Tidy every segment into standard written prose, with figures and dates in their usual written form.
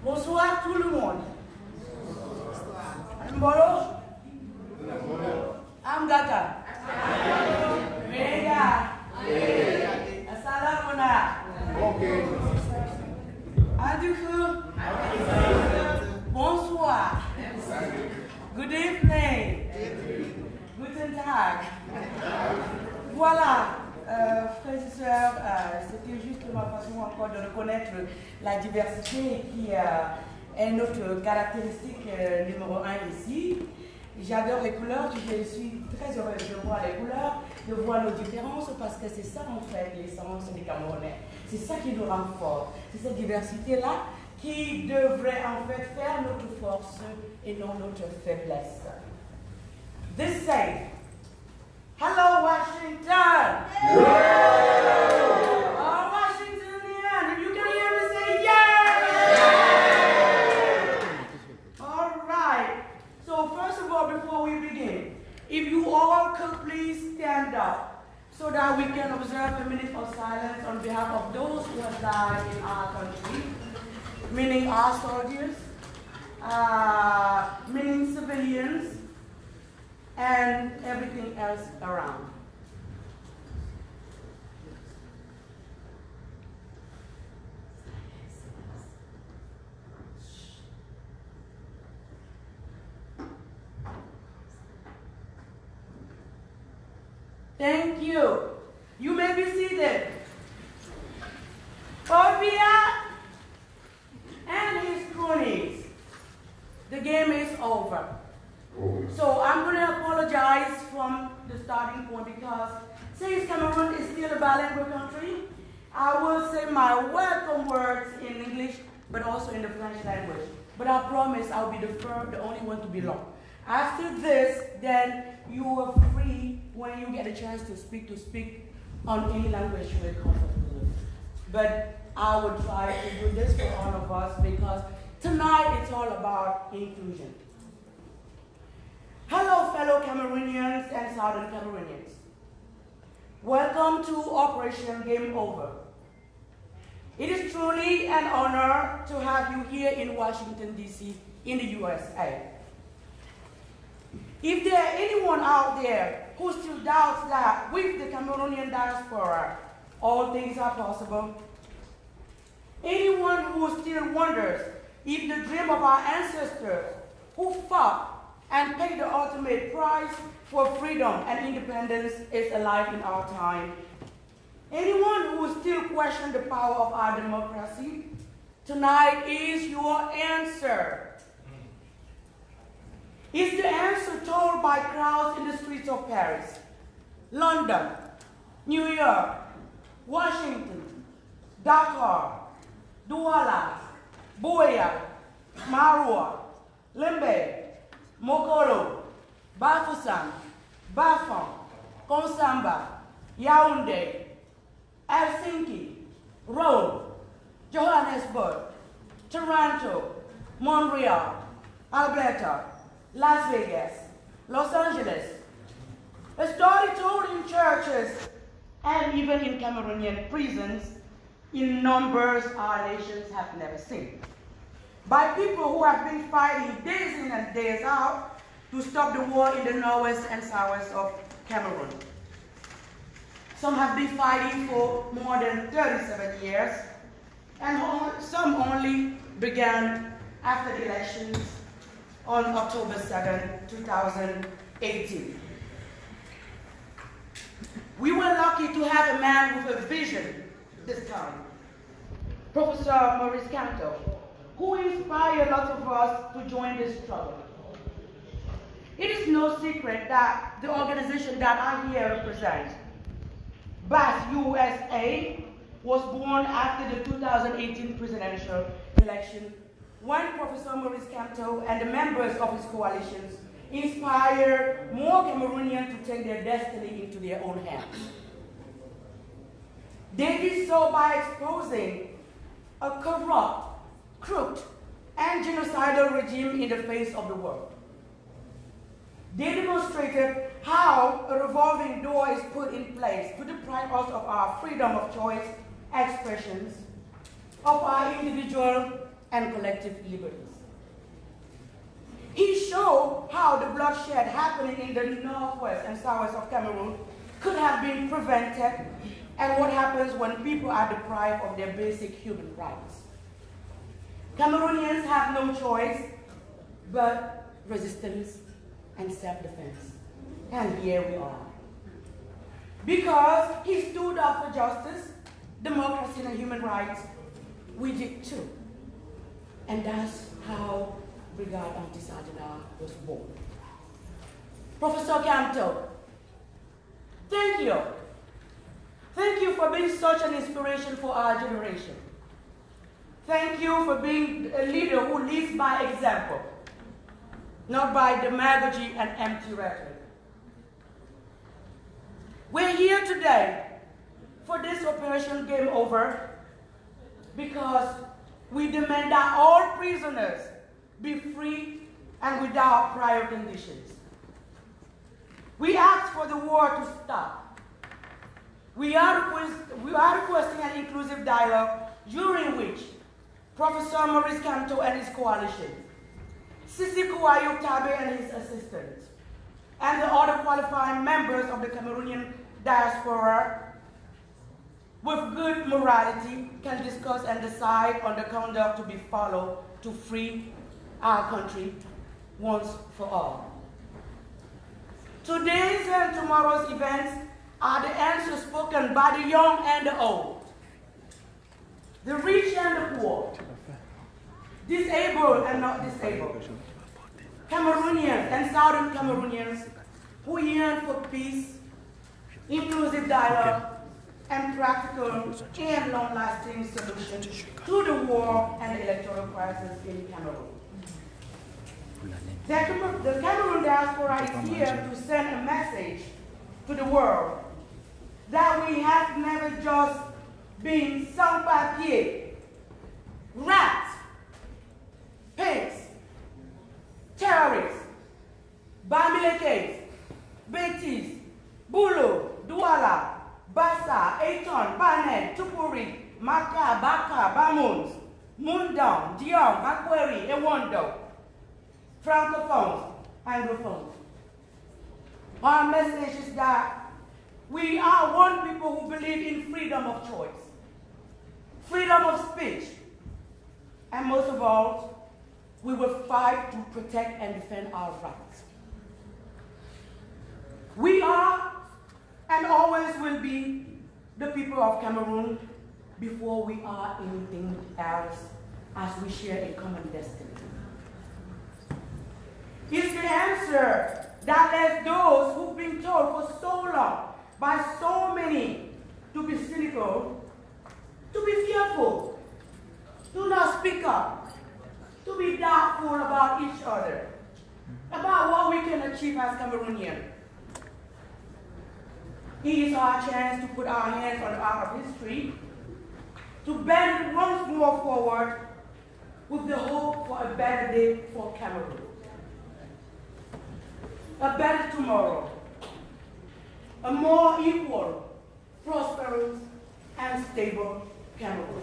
Bonsoir tout le monde. Mbolo? Amgaka? Mega? Assalamuna? Okay. Adieu. Bonsoir. Good evening. Guten Tag. Voilà, frères et sœurs, c'était juste ma façon encore de reconnaître la diversité qui est notre caractéristique numéro 1 ici. J'adore les couleurs, je suis très heureuse de voir les couleurs, de voir nos différences, parce que c'est ça en fait l'essence des Camerounais. C'est ça qui nous rend forts. C'est cette diversité-là qui devrait en fait faire notre force et non notre faiblesse. This say, hello Washington! Oh, Washingtonian, if you can hear me say yeah! All right. So first of all, before we begin, if you all could please stand up so that we can observe a minute of silence on behalf of those who have died in our country, meaning our soldiers, meaning civilians, and everything else around. Thank you. You may be seated. Obia and his cronies. The game is over. So I'm going to apologize from the starting point because since Cameroon is still a bilingual country, I will say my welcome words in English, but also in the French language. But I promise I'll be the only one to be long. After this, then you are free when you get a chance to speak on any language you feel comfortable with. But I will try to do this for all of us because tonight it's all about inclusion. Hello, fellow Cameroonians and Southern Cameroonians. Welcome to Operation Game Over. It is truly an honor to have you here in Washington, D.C., in the USA. If there is anyone out there who still doubts that with the Cameroonian diaspora, all things are possible, anyone who still wonders if the dream of our ancestors who fought and paid the ultimate price for freedom and independence is alive in our time, anyone who still questions the power of our democracy, tonight is your answer. It's the answer told by crowds in the streets of Paris, London, New York, Washington, Dakar, Douala, Buea, Marua, Limbe, Mokolo, Bafoussam, Bafang, Konsamba, Yaoundé, Helsinki, Rome, Johannesburg, Toronto, Montreal, Alberta, Las Vegas, Los Angeles. A story told in churches and even in Cameroonian prisons in numbers our nations have never seen. By people who have been fighting days in and days out to stop the war in the northwest and southwest of Cameroon. Some have been fighting for more than 37 years, and some only began after the elections on October 7, 2018. We were lucky to have a man with a vision this time, Professor Maurice Kamto, who inspired lots of us to join this struggle. It is no secret that the organization that I here represent, BATH USA, was born after the 2018 presidential election when Professor Maurice Kamto and the members of his coalitions inspired more Cameroonians to take their destiny into their own hands. They did so by exposing a corrupt, crooked, and genocidal regime in the face of the world. They demonstrated how a revolving door is put in place to deprive us of our freedom of choice, expressions, of our individual and collective liberties. He showed how the bloodshed happening in the northwest and southwest of Cameroon could have been prevented, and what happens when people are deprived of their basic human rights. Cameroonians have no choice but resistance and self-defense. And here we are. Because he stood up for justice, democracy, and human rights, we did too. And that's how Brigade Anti-Saginaw was born. Professor Kamto, thank you. Thank you for being such an inspiration for our generation. Thank you for being a leader who leads by example, not by demagogy and empty rhetoric. We're here today for this Operation Game Over because we demand that all prisoners be free and without prior conditions. We ask for the war to stop. We are requesting an inclusive dialogue during which Professor Maurice Kamto and his coalition, Sisi Kouayou Tabe and his assistants, and the other qualifying members of the Cameroonian diaspora with good morality can discuss and decide on the conduct to be followed to free our country once for all. Today's and tomorrow's events are the answers spoken by the young and the old, the rich and the poor, disabled and not disabled, Cameroonians and Southern Cameroonians who yearn for peace, inclusive dialogue, and practical and long-lasting solutions to the war and electoral crisis in Cameroon. The Cameroon diaspora is here to send a message to the world that we have never just been sans-papiers, rats, pigs, terrorists, Bamileke, Betis, Bulu, Douala, Bassa, Eton, Banet, Tupuri, Maka, Baka, Bamuns, Mundang, Dion, Makweri, Ewondo, Francophones, Anglophones. Our message is that we are one people who believe in freedom of choice, freedom of speech, and most of all, we will fight to protect and defend our rights. We are and always will be the people of Cameroon before we are anything else, as we share a common destiny. It's the answer that led those who've been told for so long by so many to be cynical, to be fearful, to not speak up, to be doubtful about each other, about what we can achieve as Cameroonians. It is our chance to put our hands on the arc of history, to bend it once more forward with the hope for a better day for Cameroon. A better tomorrow, a more equal, prosperous, and stable Cameroon.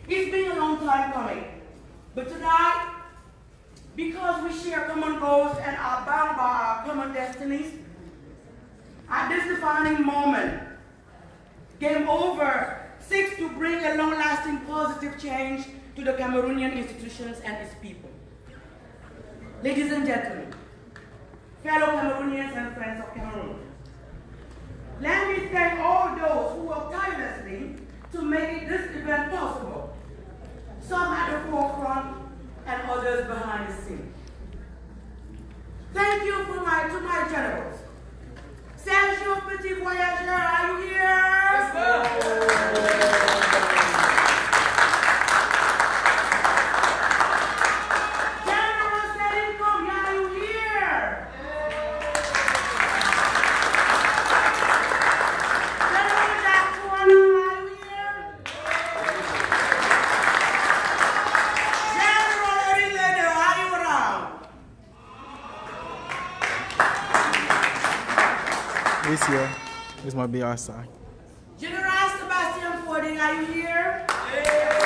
It's been a long time coming, but tonight, because we share common goals and are bound by our common destinies, at this defining moment, Game Over seeks to bring a long-lasting positive change to the Cameroonian institutions and its people. Ladies and gentlemen, fellow Cameroonians and friends of Cameroon, let me thank all those who worked tirelessly to make this event possible, some at the forefront and others behind the scenes. Thank you to my generals. Sergio Petit Voyageur, are you here? Yes, sir. This year, this might be our side. General Sebastian Fording, are you here? Yeah.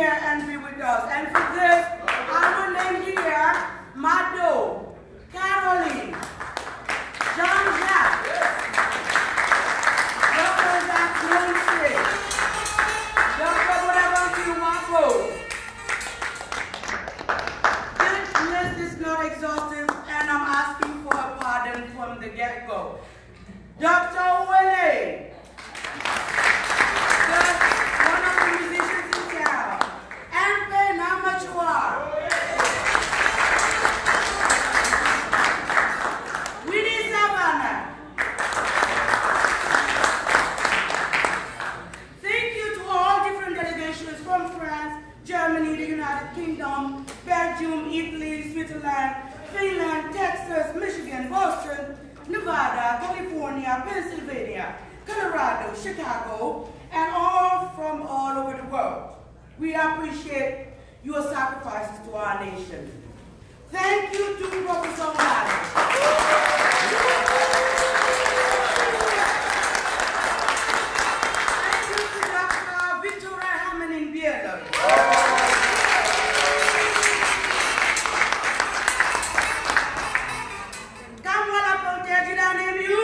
here and be with us. And for this, I will name here Mado, Caroline, Jean-Jacques, Dr. Jacques Nancy, Dr. Bonaventure Wapo. This list is not exhaustive, and I'm asking for a pardon from the get-go. Dr. Wele, one of the musicians in town, and Namachua. Winnie Savannah. Thank you to all different delegations from France, Germany, the United Kingdom, Belgium, Italy, Switzerland, Finland, Texas, Michigan, Boston, Nevada, California, Pennsylvania, Colorado, Chicago, and all from all over the world. We appreciate your sacrifices to our nation. Thank you to Professor Mali. Thank you to Dr. Victoria Hammond in Biela. Kamwala Ponte, did I name you?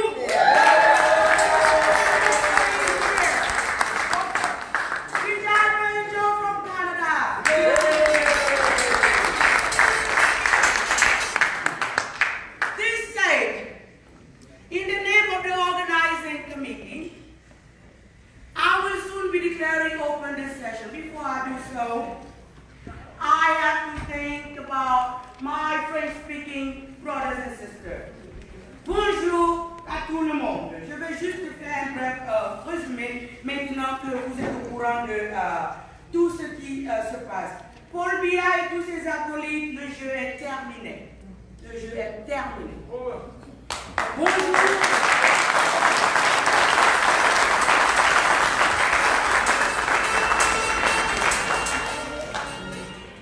Tout ce qui se passe. Paul Biya et tous ses acolytes, le jeu est terminé. Le jeu est terminé. Bonjour.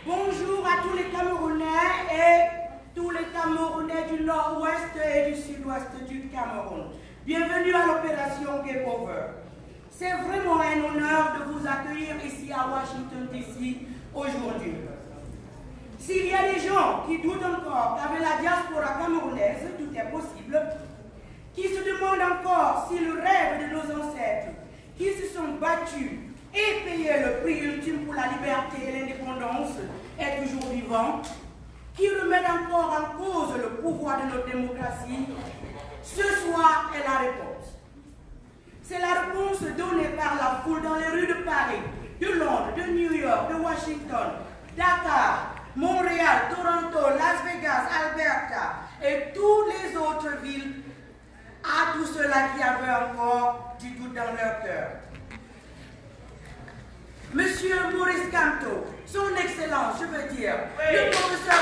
Bonjour à tous les Camerounais et tous les Camerounais du nord-ouest et du sud-ouest du Cameroun. Bienvenue à l'opération Game Over. C'est vraiment un honneur de vous accueillir ici à Washington, D.C. aujourd'hui. S'il y a des gens qui doutent encore qu'avec la diaspora camerounaise, tout est possible, qui se demandent encore si le rêve de nos ancêtres, qui se sont battus et payé le prix ultime pour la liberté et l'indépendance, est toujours vivant, qui remettent encore en cause le pouvoir de notre démocratie, ce soir est la réponse. C'est la réponse donnée par la foule dans les rues de Paris, de Londres, de New York, de Washington, Dakar, Montréal, Toronto, Las Vegas, Alberta et toutes les autres villes, à tous ceux-là qui avaient encore du doute dans leur cœur. Monsieur Maurice Kamto, son Excellence, je veux dire, le professeur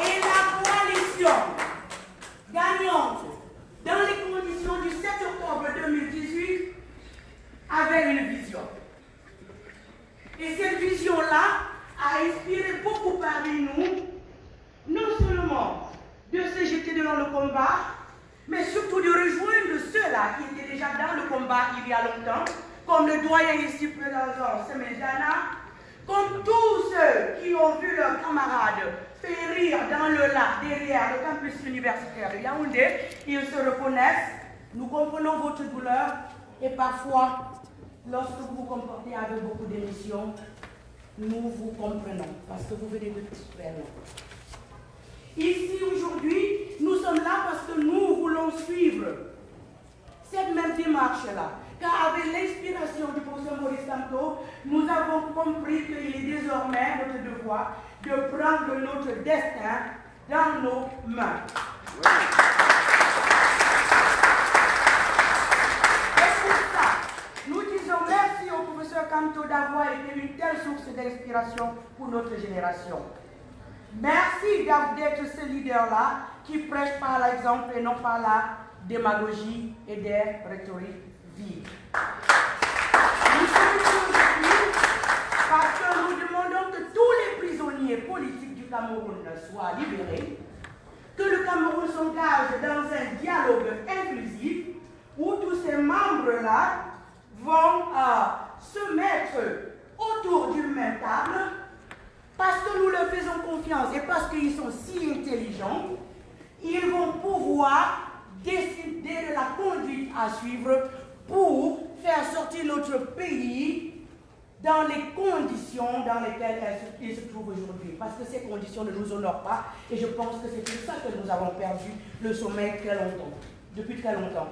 et la coalition gagnante dans les conditions du 7 octobre 2018 avait une vision. Et cette vision-là a inspiré beaucoup parmi nous, non seulement de se jeter dans le combat, mais surtout de rejoindre ceux-là qui étaient déjà dans le combat il y a longtemps, comme le doyen ici présent, Semedjana, comme tous ceux qui ont vu leurs camarades périr dans le lac derrière le campus universitaire de Yaoundé. Ils se reconnaissent, nous comprenons votre douleur et parfois, lorsque vous vous comportez avec beaucoup d'émotion, nous vous comprenons parce que vous venez de tout faire. Ici aujourd'hui, nous sommes là parce que nous voulons suivre cette même démarche-là. Car avec l'inspiration du professeur Maurice Kamto, nous avons compris qu'il est désormais notre devoir de prendre notre destin dans nos mains. Et pour ça, nous disons merci au professeur Kamto d'avoir été une telle source d'inspiration pour notre génération. Merci d'être ce leader-là qui prêche par l'exemple et non par la démagogie et des rhétoriques vives. Nous sommes ici aujourd'hui parce que nous demandons que tous les prisonniers politiques du Cameroun soient libérés, que le Cameroun s'engage dans un dialogue inclusif où tous ces membres-là vont se mettre autour d'une même table, parce que nous leur faisons confiance et parce qu'ils sont si intelligents, ils vont pouvoir décider de la conduite à suivre pour faire sortir notre pays dans les conditions dans lesquelles il se trouve aujourd'hui. Parce que ces conditions ne nous honorent pas et je pense que c'est pour ça que nous avons perdu le sommeil depuis très longtemps.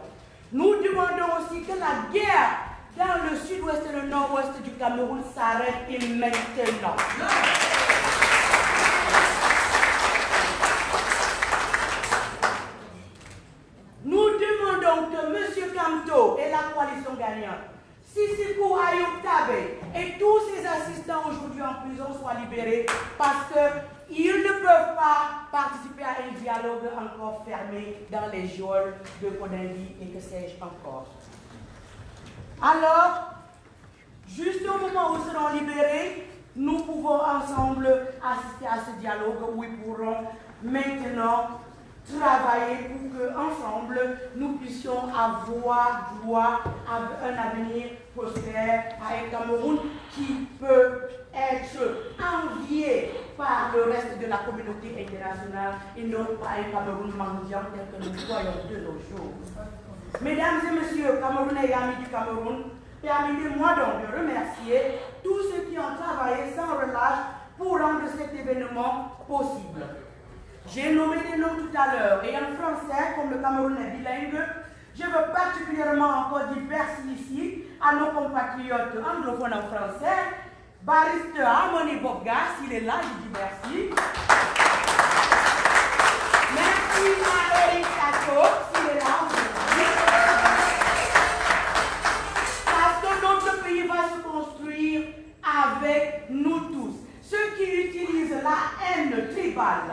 Nous demandons aussi que la guerre dans le sud-ouest et le nord-ouest du Cameroun s'arrête et maintenant. Nous demandons que M. Kamto et la coalition gagnante, Sisikou Ayoub Tabé et tous ses assistants aujourd'hui en prison soient libérés parce qu'ils ne peuvent pas participer à un dialogue encore fermé dans les geôles de Kodangui et que sais-je encore. Alors, juste au moment où ils seront libérés, nous pouvons ensemble assister à ce dialogue où ils pourront maintenant travailler pour que ensemble nous puissions avoir droit à un avenir prospère, à un Cameroun qui peut être envié par le reste de la communauté internationale et non pas un Cameroun mendiant tel que nous voyons de nos jours. Mesdames et messieurs, Camerounais et amis du Cameroun, permettez-moi donc de remercier tous ceux qui ont travaillé sans relâche pour rendre cet événement possible. J'ai nommé des noms tout à l'heure, et en français, comme le Cameroun est bilingue, je veux particulièrement encore dire merci ici à nos compatriotes anglophones en français, Barrister Harmony Bobgas, s'il est là, je dis merci. Merci à Eric Sato, s'il est là, je dis parce que notre pays va se construire avec nous tous. Ceux qui utilisent la haine tribale,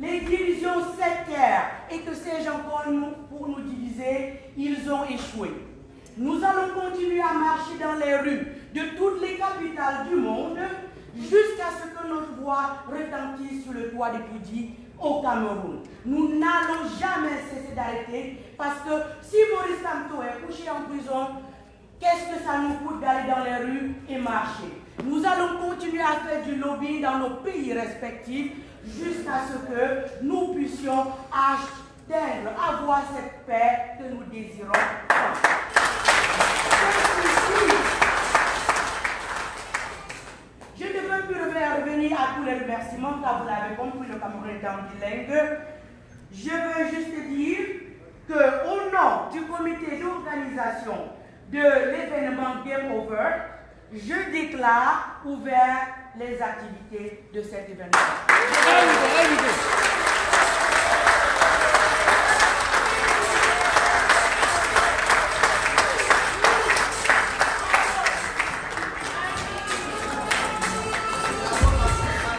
les divisions sectaires et que sais-je encore pour nous diviser, ils ont échoué. Nous allons continuer à marcher dans les rues de toutes les capitales du monde jusqu'à ce que notre voix retentisse sur le toit des Poudis au Cameroun. Nous n'allons jamais cesser d'arrêter parce que si Maurice Kamto est couché en prison, qu'est-ce que ça nous coûte d'aller dans les rues et marcher? Nous allons continuer à faire du lobbying dans nos pays respectifs jusqu'à ce que nous puissions avoir cette paix que nous désirons. Je ne veux plus revenir à tous les remerciements car vous l'avez compris, le Cameroun étant bilingue. Je veux juste dire qu'au nom du comité d'organisation de l'événement Game Over, je déclare ouvert les activités de cet événement.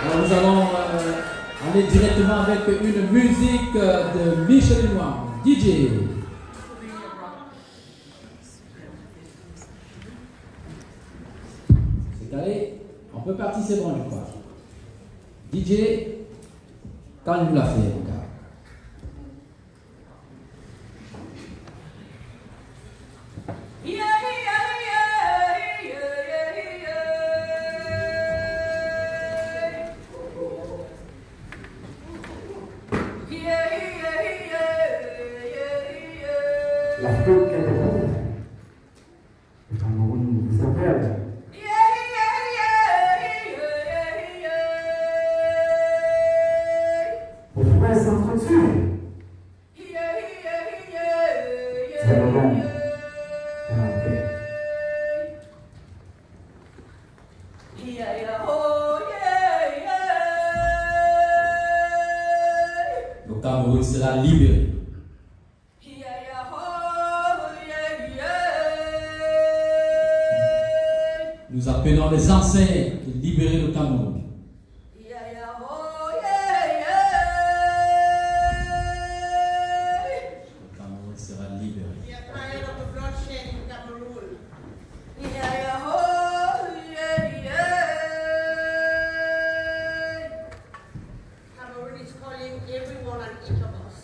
Alors nous allons aller directement avec une musique de Michel Noir, DJ. Allez, on peut partir, c'est bon, je crois. DJ, quand il l'a fait, mon gars. L'Afrique est grande. Le Cameroun vous appelle. S'entretue. C'est le monde. C'est la paix. Le Cameroun sera libéré. Nous appelons les anciens de libérer le Cameroun. Everyone and each of us.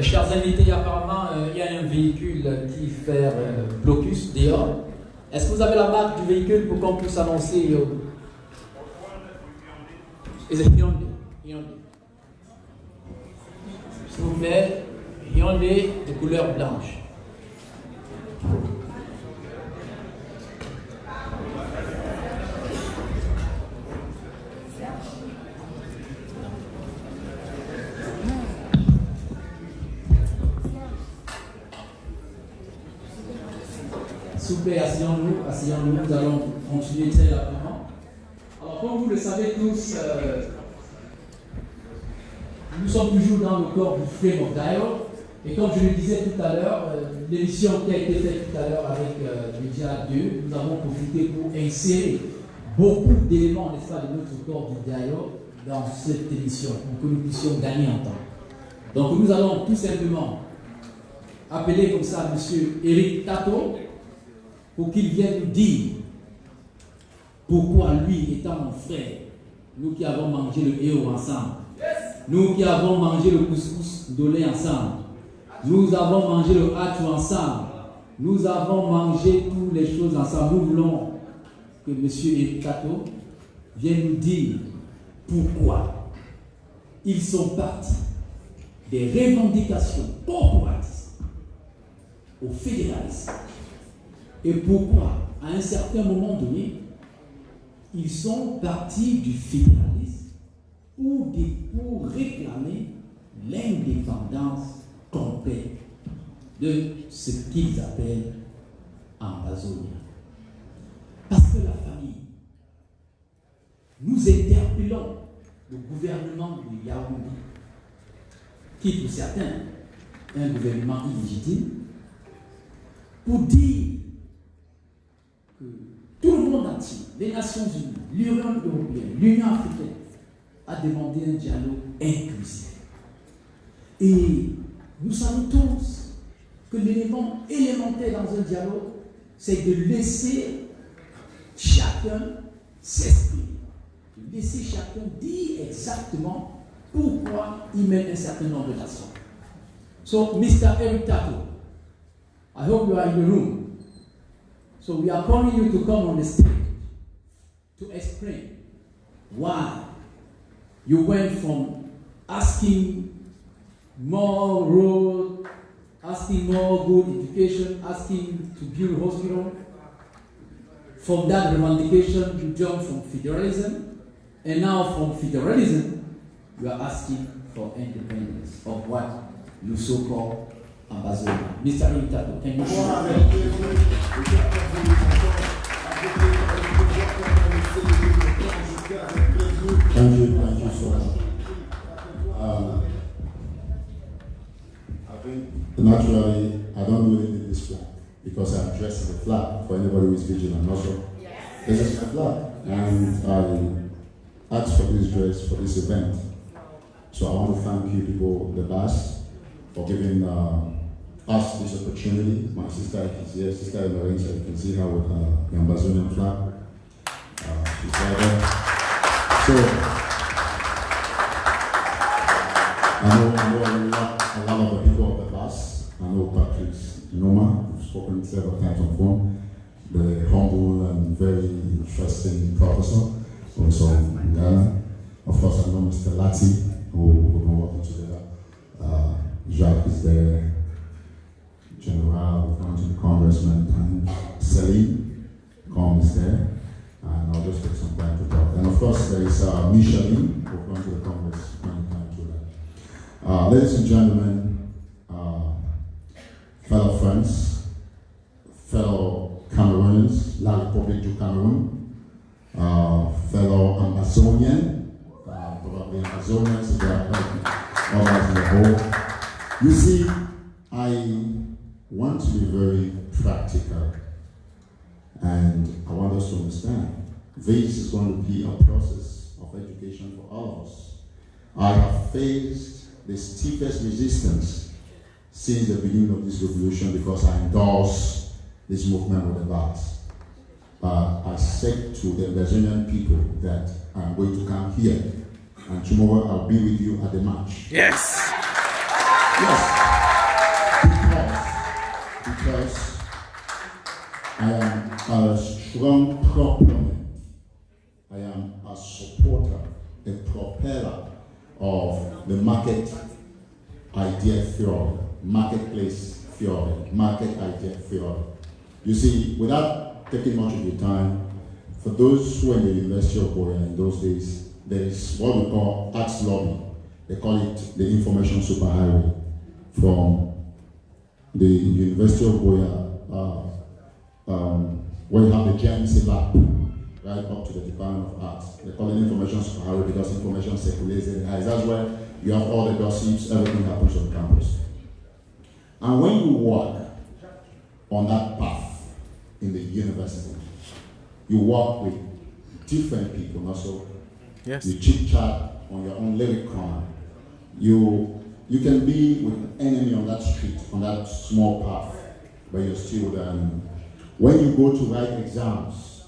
Chers invités, apparemment, il y a un véhicule qui fait blocus dehors. Est-ce que vous avez la marque du véhicule pour qu'on puisse annoncer Hyundai. S'il vous plaît, Hyundai de couleur blanche. S'il vous plaît, asseyons-nous, nous allons continuer très rapidement. Alors, comme vous le savez tous, nous sommes toujours dans le corps du Flame of Dialogue. Et comme je le disais tout à l'heure, l'émission qui a été faite tout à l'heure avec Média 2, nous avons profité pour insérer beaucoup d'éléments, n'est-ce pas, de notre corps du dialogue dans cette émission pour que nous puissions gagner en temps. Donc nous allons tout simplement appeler comme ça M. Eric Tato pour qu'il vienne nous dire pourquoi lui, étant mon frère, nous qui avons mangé le héros ensemble, nous qui avons mangé le couscous dolé ensemble, nous avons mangé le hachou ensemble, nous avons mangé toutes les choses ensemble. Nous voulons que M. Eric Tato vienne nous dire pourquoi ils sont partis des revendications corporatistes au fédéralisme et pourquoi, à un certain moment donné, ils sont partis du fédéralisme pour réclamer l'indépendance complète de ce qu'ils appellent Ambazonia. Parce que la famille, nous interpellons le gouvernement de Yaoundé, qui pour certains est un gouvernement illégitime, pour dire que tout le monde entier, les Nations Unies, l'Union européenne, l'Union africaine, a demandé un dialogue inclusif. Et nous savons tous que l'élément élémentaire dans un dialogue, c'est de laisser chacun s'exprimer, de laisser chacun dire exactement pourquoi il met un certain nombre d'actions. So, Mr. Eric Tato, I hope you are in the room. So we are calling you to come on the stage to explain why you went from asking more road, asking more good education, asking to build a hospital. From that revendication, you jumped from federalism, and now from federalism, you are asking for independence of what you so-called Ambazonia. Mr. Eric Tato, can you Thank you so much. I think naturally, I don't really need this flag because I'm dressed in the flag for anybody who is vigilant. Also, this is my flag, and I asked for this dress for this event. So I want to thank you people, the BAS, for giving us this opportunity. My sister is here, Sister Emerita, you can see her with the Ambazonian flag. She's right there. So, I know a lot of the people of the BAS. I know Patrice Noma, who've spoken several times on phone, the humble and very interesting professor, also in Ghana. Of course, I know Mr. Lati, who we've been working together. Jacques is there, General, we've gone to the congressman, and Celine Com is there, and I'll just take some time to talk. And of course, there is Micheline, who've gone to the congress many times with that. Ladies and gentlemen, fellow friends, fellow Cameroonians, La Republique du Cameroon, fellow Amazonian, probably Amazonians, all right in the whole. You see, I want to be very practical, and I want us to understand this is going to be a process of education for all of us. I have faced the steepest resistance since the beginning of this revolution because I endorse this movement with the BAS. I said to the Brazilian people that I'm going to come here, and tomorrow I'll be with you at the march. Yes. Because I am a strong proponent, I am a supporter, a propeller of the market idea theory, marketplace theory, market idea theory. You see, without taking much of your time, for those who are in the University of Boya in those days, there is what we call Arts Lobby. They call it the information superhighway from the University of Boya, where you have the GMC lab, right up to the Department of Arts. They call it information superhighway because information circulates in the highs. That's where you have all the gossips, everything happens on campus. And when you walk on that path in the university, you walk with different people also. Yes. You chit chat on your own lyric corner. You can be with an enemy on that street, on that small path, but you're still there. When you go to write exams,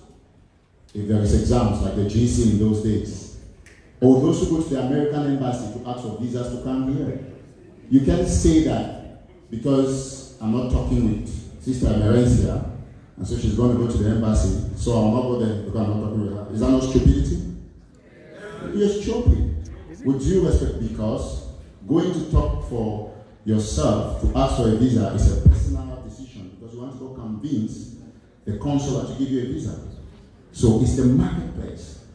if there is exams like the GC in those days, or those who go to the American embassy to ask for visas to come here, you can't say that because I'm not talking with Sister Merencia, and so she's going to go to the embassy, so I'll not go there because I'm not talking with her. Is that not stupidity? You're stupid. With due respect, because going to talk for yourself to ask for a visa is a personal decision because you want to go convince the consulate to give you a visa. So it's the marketplace.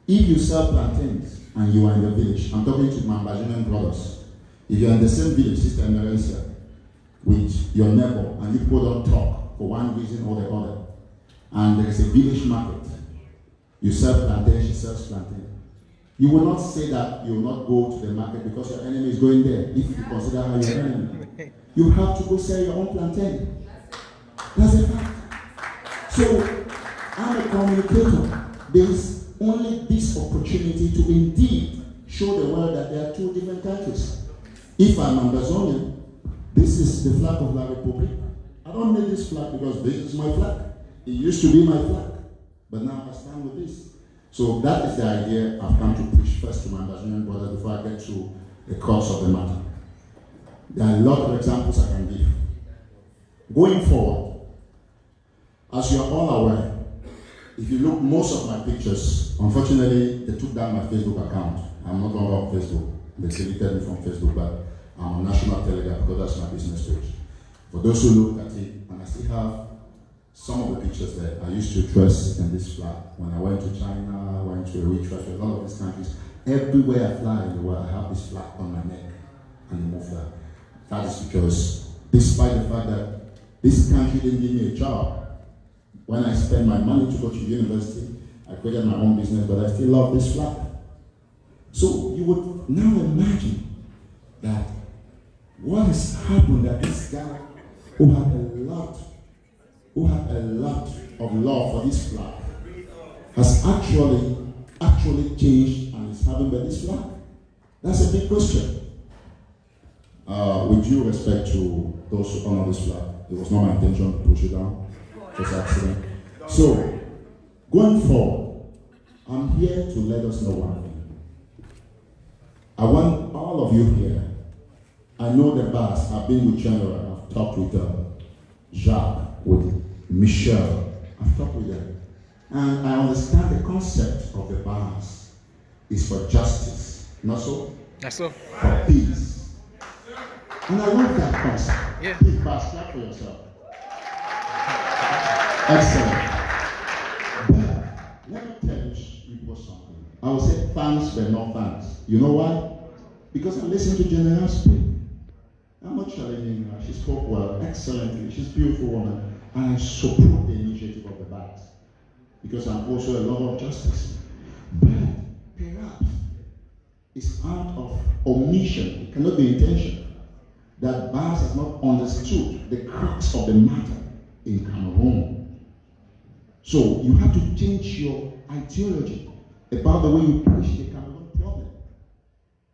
If you sell plantains and you are in the village, I'm talking to my Bajanian brothers. If you're in the same village, Sister Merencia, with your neighbor, and you people don't talk for one reason or the other, and there is a village market, you sell plantain, she sells plantain. You will not say that you will not go to the market because your enemy is going there if you consider her your enemy. You have to go sell your own plantain. That's a fact. So, I'm a communicator. There is only this opportunity to indeed show the world that there are two different countries. If I'm Ambazonian, this is the flag of La Republic. I don't need this flag because this is my flag. It used to be my flag, but now I stand with this. So that is the idea I've come to preach first to my Ambazonian brothers before I get to the cause of the matter. There are a lot of examples I can give. Going forward, as you are all aware, if you look, most of my pictures, unfortunately, they took down my Facebook account. I'm no longer on Facebook. They deleted me from Facebook, but I'm on National Telegraph because that's my business page. For those who look at it, and I still have some of the pictures there, I used to dress in this flag. When I went to China, went to Eritrea, a lot of these countries, everywhere I fly in the world, I have this flag on my neck and the flag. That is because, despite the fact that this country didn't give me a job, when I spent my money to go to university, I created my own business, but I still love this flag. So you would now imagine that what has happened, that this guy who had a lot of love for this flag has actually changed and is having this flag. That's a big question. With due respect to those who honor this flag, it was not my intention to push it down. It's an accident. So, going forward, I'm here to let us know one thing. I want all of you here. I know the boss. I've been with General. I've talked with Jacques, with Michelle. I've talked with them. And I understand the concept of the bars is for justice. Not so? That's so. For peace. And I love that concept. Yeah. Please, boss, clap for yourself. Excellent. But let me tell you people something. I will say thanks, but not thanks. You know why? Because I listened to General speak. I'm not challenging her. She spoke well, excellently. She's a beautiful woman. And I support the initiative of the BAT. Because I'm also a lover of justice. But perhaps it's out of omission. It cannot be intention. That BAT has not understood the crux of the matter in Cameroon. So you have to change your ideology about the way you push the Cameroon problem.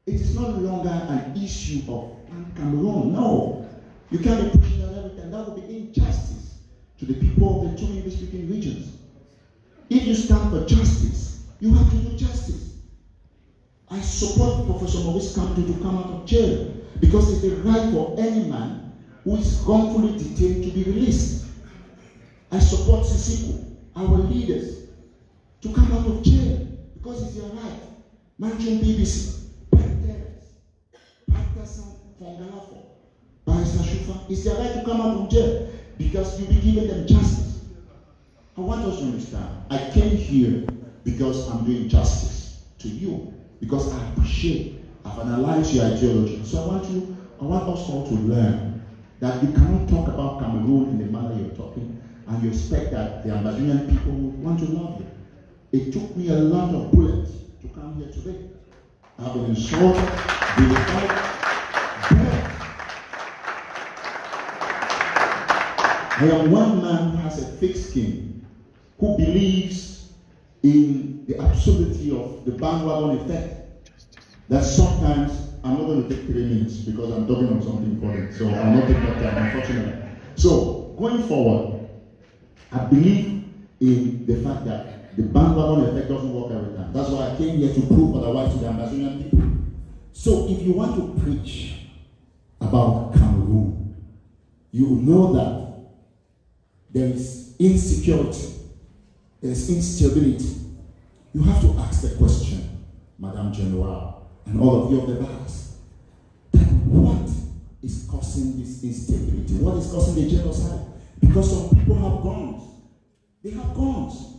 It is no longer an issue of Cameroon. No. You can't be pushing that every time. That would be injustice to the people of the two English-speaking regions. If you stand for justice, you have to do justice. I support Professor Maurice Kamto to come out of jail because it's the right for any man who is wrongfully detained to be released. I support Sisiku, our leaders, to come out of jail because it's their right. Manchon BBC, Patterson, Fongalafo, Barrister Shufa, it's their right to come out of jail because you'll be giving them justice. I want us to understand, I came here because I'm doing justice to you, because I appreciate, I've analyzed your ideology. So I want us all to learn that you cannot talk about Cameroon in the manner you're talking, and you expect that the Ambazonian people will want to love you. It took me a lot of bullets to come here today. I've been insulted, vilified, but I am one man who has a thick skin, who believes in the absurdity of the bandwagon effect, that sometimes, I'm not going to take 3 minutes because I'm talking on something important, so I'll not take that time, unfortunately. So, going forward, I believe in the fact that the bandwagon effect doesn't work every time. That's why I came here to prove otherwise to the Amazonian people. So, if you want to preach about Cameroon, you will know that there is insecurity, there is instability. You have to ask the question, Madame General, and all of you of the bars, that what is causing this instability? What is causing the genocide? Because some people have guns. They have guns.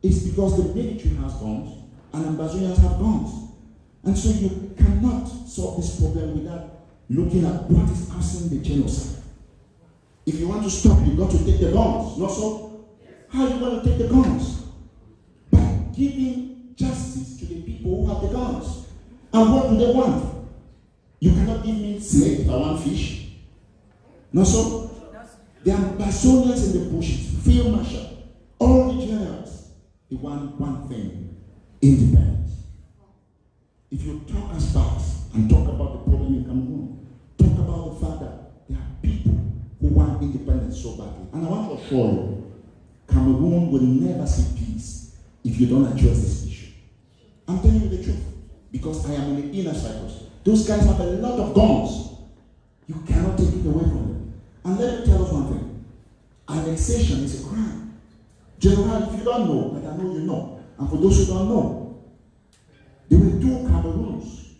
It's because the military has guns and Ambazonians have guns. And so you cannot solve this problem without looking at what is causing the genocide. If you want to stop, you've got to take the guns. Not so? How are you going to take the guns? By giving justice to the people who have the guns. And what do they want? You cannot give me snake if I want fish. Not so? The Ambazonians in the bushes, field marshal, all the generals, they want one thing: independence. If you talk as fast and talk about the problem in Cameroon, talk about the fact that there are people who want independence so badly. And I want to assure you, Cameroon will never see peace if you don't address this issue. I'm telling you the truth, because I am in the inner Cyprus. Those guys have a lot of guns. You cannot take it away from them. And let me tell us one thing. Annexation is a crime. General, if you don't know, but I know you know, and for those who don't know, there were 2 Cameroons.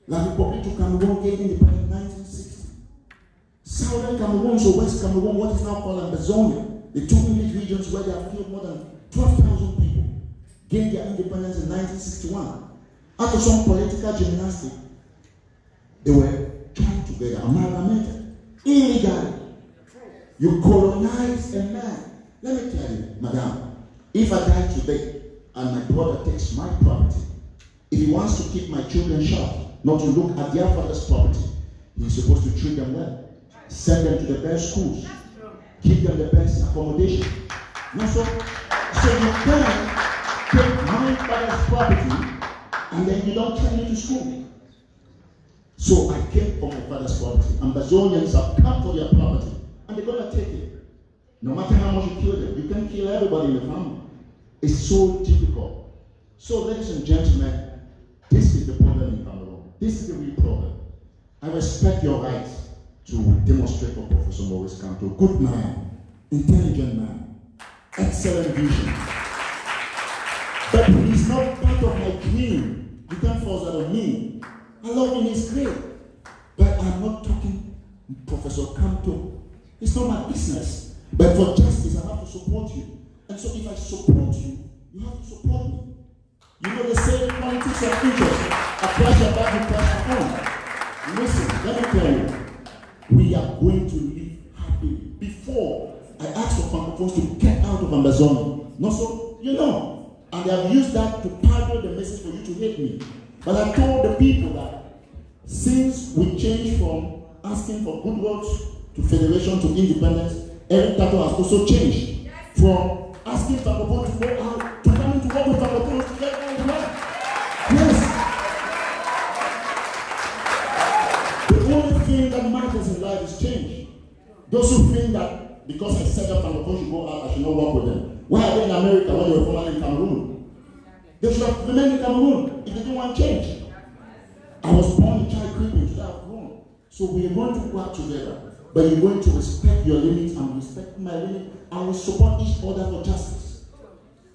La République du Cameroon gained independence in 1960. Southern Cameroon, so West Cameroon, what is now called Ambazonia, the 2 village regions where they have killed more than 12,000 people, gained their independence in 1961. After some political gymnastics, they were joined together, amalgamated, illegally. You colonize a man. Let me tell you, madam, if I die today and my brother takes my property, if he wants to keep my children short, not to look at their father's property, he's supposed to treat them well, send them to the best schools, give them the best accommodation. No, so you can take my father's property and then you don't send me to school. So I came from my father's property. Ambazonians have come for their property and they're going to take it. No matter how much you kill them, you can kill everybody in the family. It's so difficult. So, ladies and gentlemen, this is the problem in Cameroon. This is the real problem. I respect your right to demonstrate for Professor Maurice Kamto. Good man, intelligent man, excellent vision. But he's not part of my dream. You can't force that on me. I love him, he's great. But I'm not talking Professor Kamto. It's not my business. But for justice, I have to support you. And so if I support you, you have to support me. You know the same politics of interest. Apply your back and press your own. Listen, let me tell you, we are going to live happily. Before, I asked for Francophones to get out of Amazonia. Not so, you know. And they have used that to peddle the message for you to hate me. But I told the people that since we changed from asking for good works to federation to independence, Eric Tato has also changed from asking Francophones to go out to coming to work with Francophones to get out of the work. Yes. The only thing that matters in life is change. Those who think that because I said that Francophones should go out, I should not work with them. Why are they in America when they were formerly in Cameroon? They should have remained in Cameroon if they didn't want change. I was born in child creeping to that grown. So we are going to work together. But you're going to respect your limits and respect my limit, and we support each other for justice.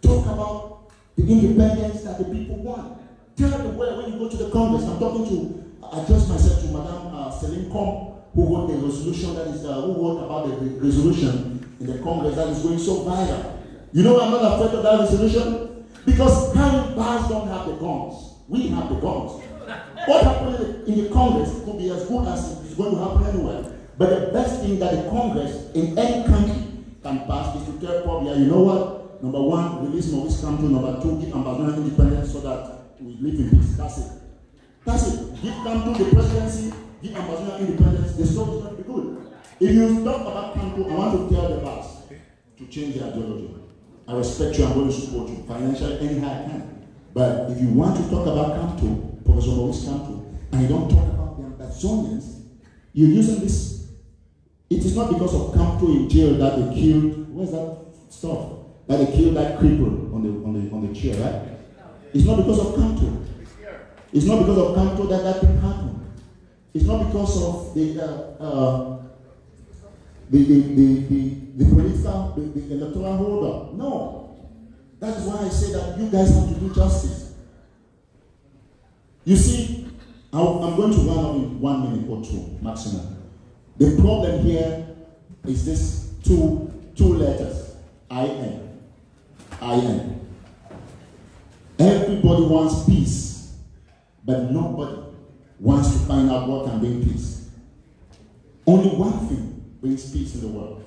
Talk about the independence that the people want. Tell the world when you go to the Congress. I'm talking to, address myself to Madame Celine Com, who wrote the resolution that is, who wrote about the resolution in the Congress that is going so viral. You know I'm not afraid of that resolution? Because current bars don't have the guns. We have the guns. What happened in the Congress could be as good as it's going to happen anywhere. But the best thing that the Congress in any country can pass is to tell Pobia, you know what? Number 1, release Maurice Kamto. Number 2, give Ambazonia independence so that we live in peace. That's it. That's it. Give Kamto the presidency, give Ambazonia independence. The story is going to be good. If you talk about Kamto, I want to tell the boss to change their ideology. I respect you, I'm going to support you financially anyhow I can. But if you want to talk about Kamto, Professor Maurice Kamto, and you don't talk about the Ambazonians, you're using this. It is not because of Kamto in jail that they killed, where's that stuff? That they killed that cripple on the chair, right? It's not because of Kamto. It's not because of Kamto that thing happened. It's not because of the political, the electoral holder. No. That is why I say that you guys have to do justice. You see, I'm going to run up in 1 minute or two maximum. The problem here is this two letters, IN. IN. Everybody wants peace, but nobody wants to find out what can bring peace. Only one thing brings peace in the world.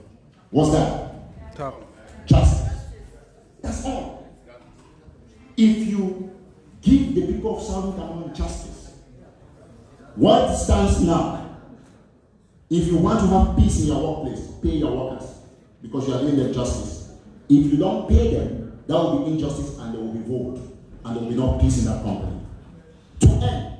What's that? Top. Justice. That's all. If you give the people of Southern Cameroon justice, what stands now? If you want to have peace in your workplace, pay your workers because you are doing them justice. If you don't pay them, that will be injustice and there will be vote and there will be no peace in that company. To end,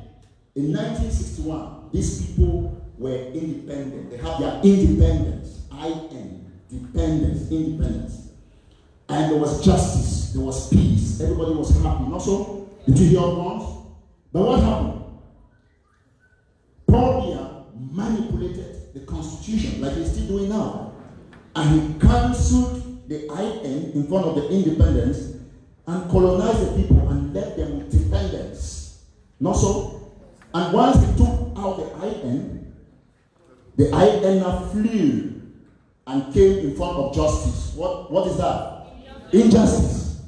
in 1961, these people were independent. They have their independence. IN, dependence, independence. And there was justice, there was peace, everybody was happy. Not so? Did you hear once? But what happened? Paul Biya manipulated the constitution like he's still doing now. And he cancelled the IN in front of the independence and colonized the people and left them with dependence. Not so? And once he took out the IN now flew and came in front of justice. What is that? Injustice.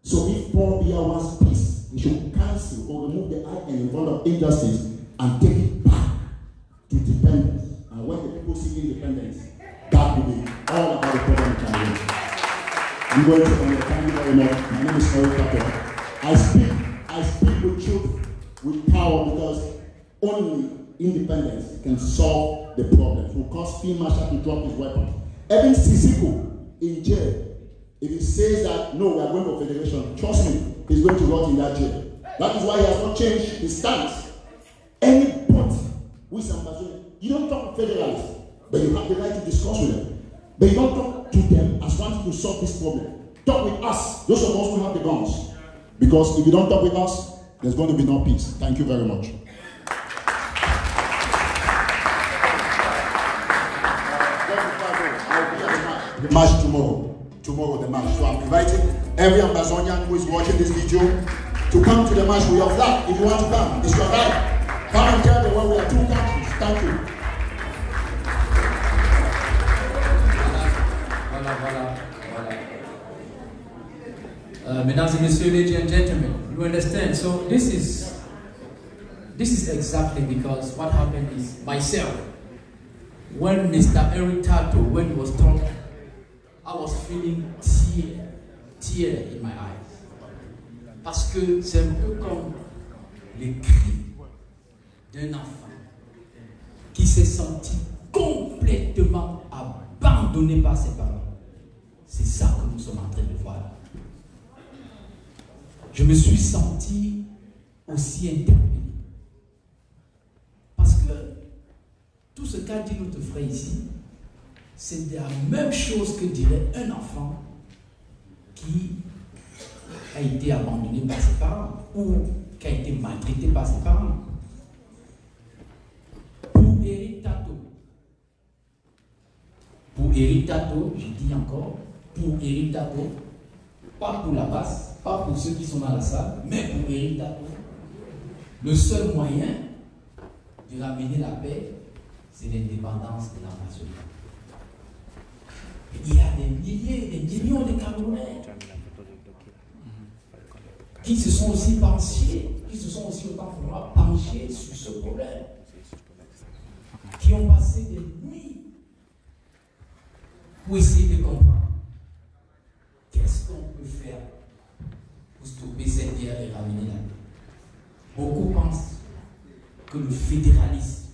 So if Paul Biya wants peace, he should cancel or remove the IN in front of injustice and take it back to dependence. And when the people seek independence, that will be all about the problem in Cameroon. I'm going to end. Thank you very much. My name is Eric Tato. I speak with truth, with power, because only independence can solve the problems. Will cause Field Marshal to drop his weapon. Even Sisiko in jail, if he says that, no, we are going for federation, trust me, he's going to rot in that jail. That is why he has not changed his stance. Anybody who is ambassador, you don't talk to federalists, but you have the right to discuss with them. But you don't talk to them as wanting to solve this problem. Talk with us, those of us who have the guns. Because if you don't talk with us, there's going to be no peace. Thank you very much. The march tomorrow. Tomorrow the march. So I'm inviting every Ambazonian who is watching this video to come to the march with your flag. If you want to come, it's your right. Come and tell the world we are two countries. Thank you. Mesdames et messieurs, ladies and gentlemen, you understand? So this is exactly because what happened is myself. When Mr. Eric Tato, when he was talking, I was feeling tears in my eyes. Parce que c'est un peu comme les cris d'un enfant qui s'est senti complètement abandonné par ses parents. C'est ça que nous sommes en train de voir là. Je me suis senti aussi interpellé. Parce que tout ce qu'a dit notre frère ici, c'est la même chose que dirait un enfant qui a été abandonné par ses parents ou qui a été maltraité par ses parents. Pour Eric Tato, je dis encore, pour Eric Tato, pas pour la base, pas pour ceux qui sont dans la salle, mais pour Eric Tato, le seul moyen de ramener la paix, c'est l'indépendance de la nation. Il y a des milliers, des millions de Camerounais qui se sont aussi penchés, qui se sont aussi autant penchés sur ce problème, qui ont passé des nuits pour essayer de comprendre qu'est-ce qu'on peut faire pour stopper cette guerre et ramener la paix. Beaucoup pensent que le fédéralisme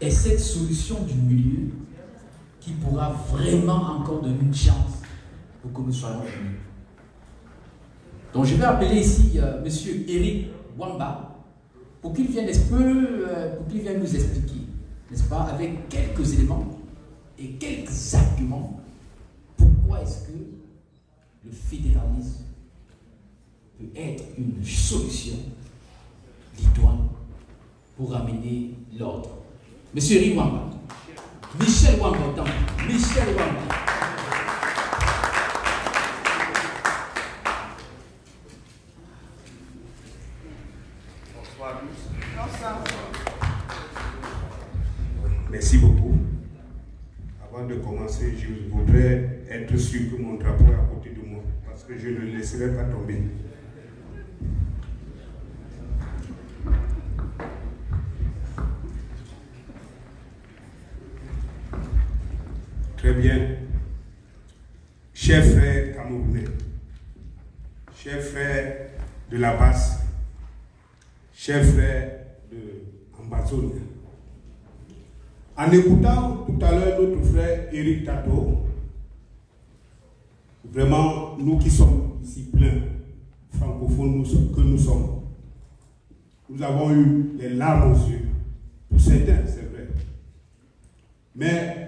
est cette solution du milieu qui pourra vraiment encore donner une chance pour que nous soyons unis. Donc je vais appeler ici M. Eric Wamba pour qu'il vienne, nous expliquer, n'est-ce pas, avec quelques éléments et quelques arguments, pourquoi est-ce que le fédéralisme peut être une solution idoine pour amener l'ordre. Monsieur Eric Wamba. Michel Wamba, autant. Michel Wamba. Merci beaucoup. Avant de commencer, je voudrais être sûr que mon drapeau est à côté de moi, parce que je ne le laisserai pas tomber. Très bien. Chers frères camerounais, chers frères de la Basse, chers frères de Ambazonia, en écoutant tout à l'heure notre frère Eric Tato, vraiment, nous qui sommes ici pleins, francophones que nous sommes, nous avons eu les larmes aux yeux. Pour certains, c'est vrai. Mais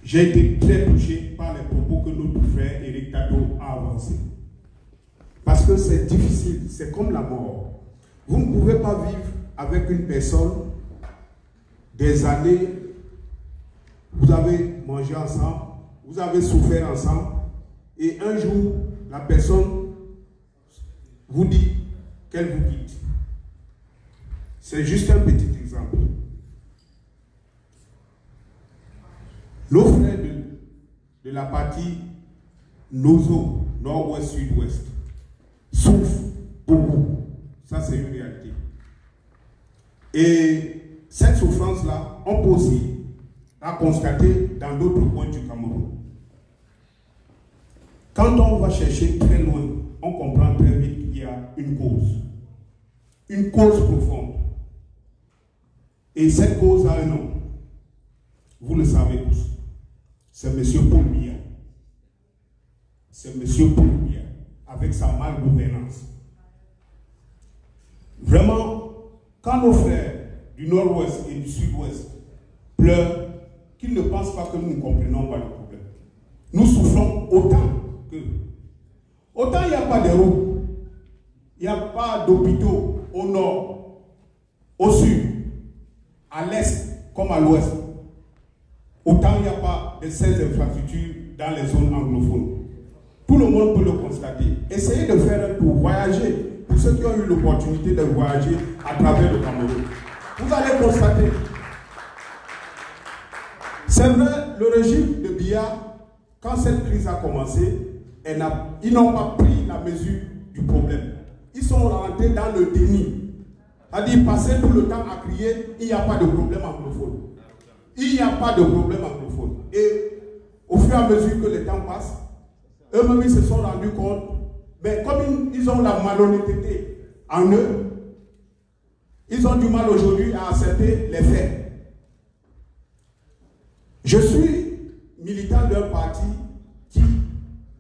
j'ai été très touché par les propos que notre frère Eric Tato a avancés. Parce que c'est difficile, c'est comme la mort. Vous ne pouvez pas vivre avec une personne des années, vous avez mangé ensemble, vous avez souffert ensemble, et un jour, la personne vous dit qu'elle vous quitte. C'est juste un petit exemple. Nos frères de la partie Nozo, nord-ouest, sud-ouest, souffrent beaucoup. Ça, c'est une réalité. Et cette souffrance-là, on peut aussi la constater dans d'autres coins du Cameroun. Quand on va chercher très loin, on comprend très vite qu'il y a une cause profonde. Et cette cause a un nom. Vous le savez tous. C'est M. Paul Biya. C'est M. Paul Biya, avec sa malgouvernance. Vraiment, quand nos frères du nord-ouest et du sud-ouest pleurent, qu'ils ne pensent pas que nous ne comprenons pas le problème. Nous souffrons autant qu'eux. Autant il n'y a pas de routes, il n'y a pas d'hôpitaux au nord, au sud, à l'est comme à l'ouest. Autant il n'y a pas de ces infrastructures dans les zones anglophones. Tout le monde peut le constater. Essayez de faire un tour, voyager. Pour ceux qui ont eu l'opportunité de voyager à travers le Cameroun, vous allez constater. C'est vrai, le régime de Biya, quand cette crise a commencé, ils n'ont pas pris la mesure du problème. Ils sont rentrés dans le déni. C'est-à-dire, passer tout le temps à crier, il n'y a pas de problème anglophone. Il n'y a pas de problème anglophone. Et au fur et à mesure que le temps passe, eux-mêmes ils se sont rendus compte, mais comme ils ont la malhonnêteté en eux, ils ont du mal aujourd'hui à accepter les faits. Je suis militant d'un parti qui,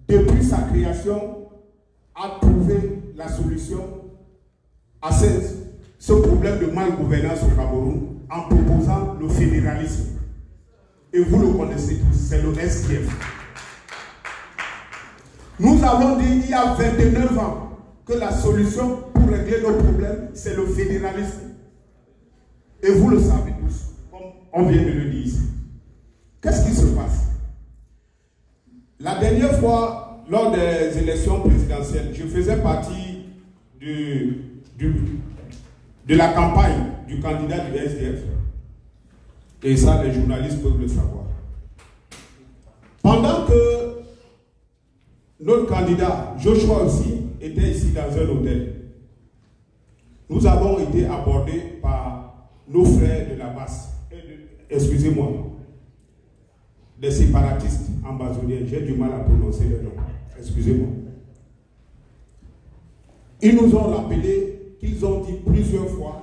depuis sa création, a trouvé la solution à ce problème de malgouvernance au Cameroun en proposant le fédéralisme. Et vous le connaissez tous, c'est le SDF. Nous avons dit il y a 29 ans que la solution pour régler nos problèmes, c'est le fédéralisme. Et vous le savez tous, comme on vient de le dire ici. Qu'est-ce qui se passe? La dernière fois, lors des élections présidentielles, je faisais partie de la campagne du candidat du SDF. Et ça, les journalistes peuvent le savoir. Pendant que notre candidat, Joshua aussi, était ici dans un hôtel, nous avons été abordés par nos frères de la Basse, excusez-moi, des séparatistes ambazoniens. J'ai du mal à prononcer le nom. Excusez-moi. Ils nous ont rappelé qu'ils ont dit plusieurs fois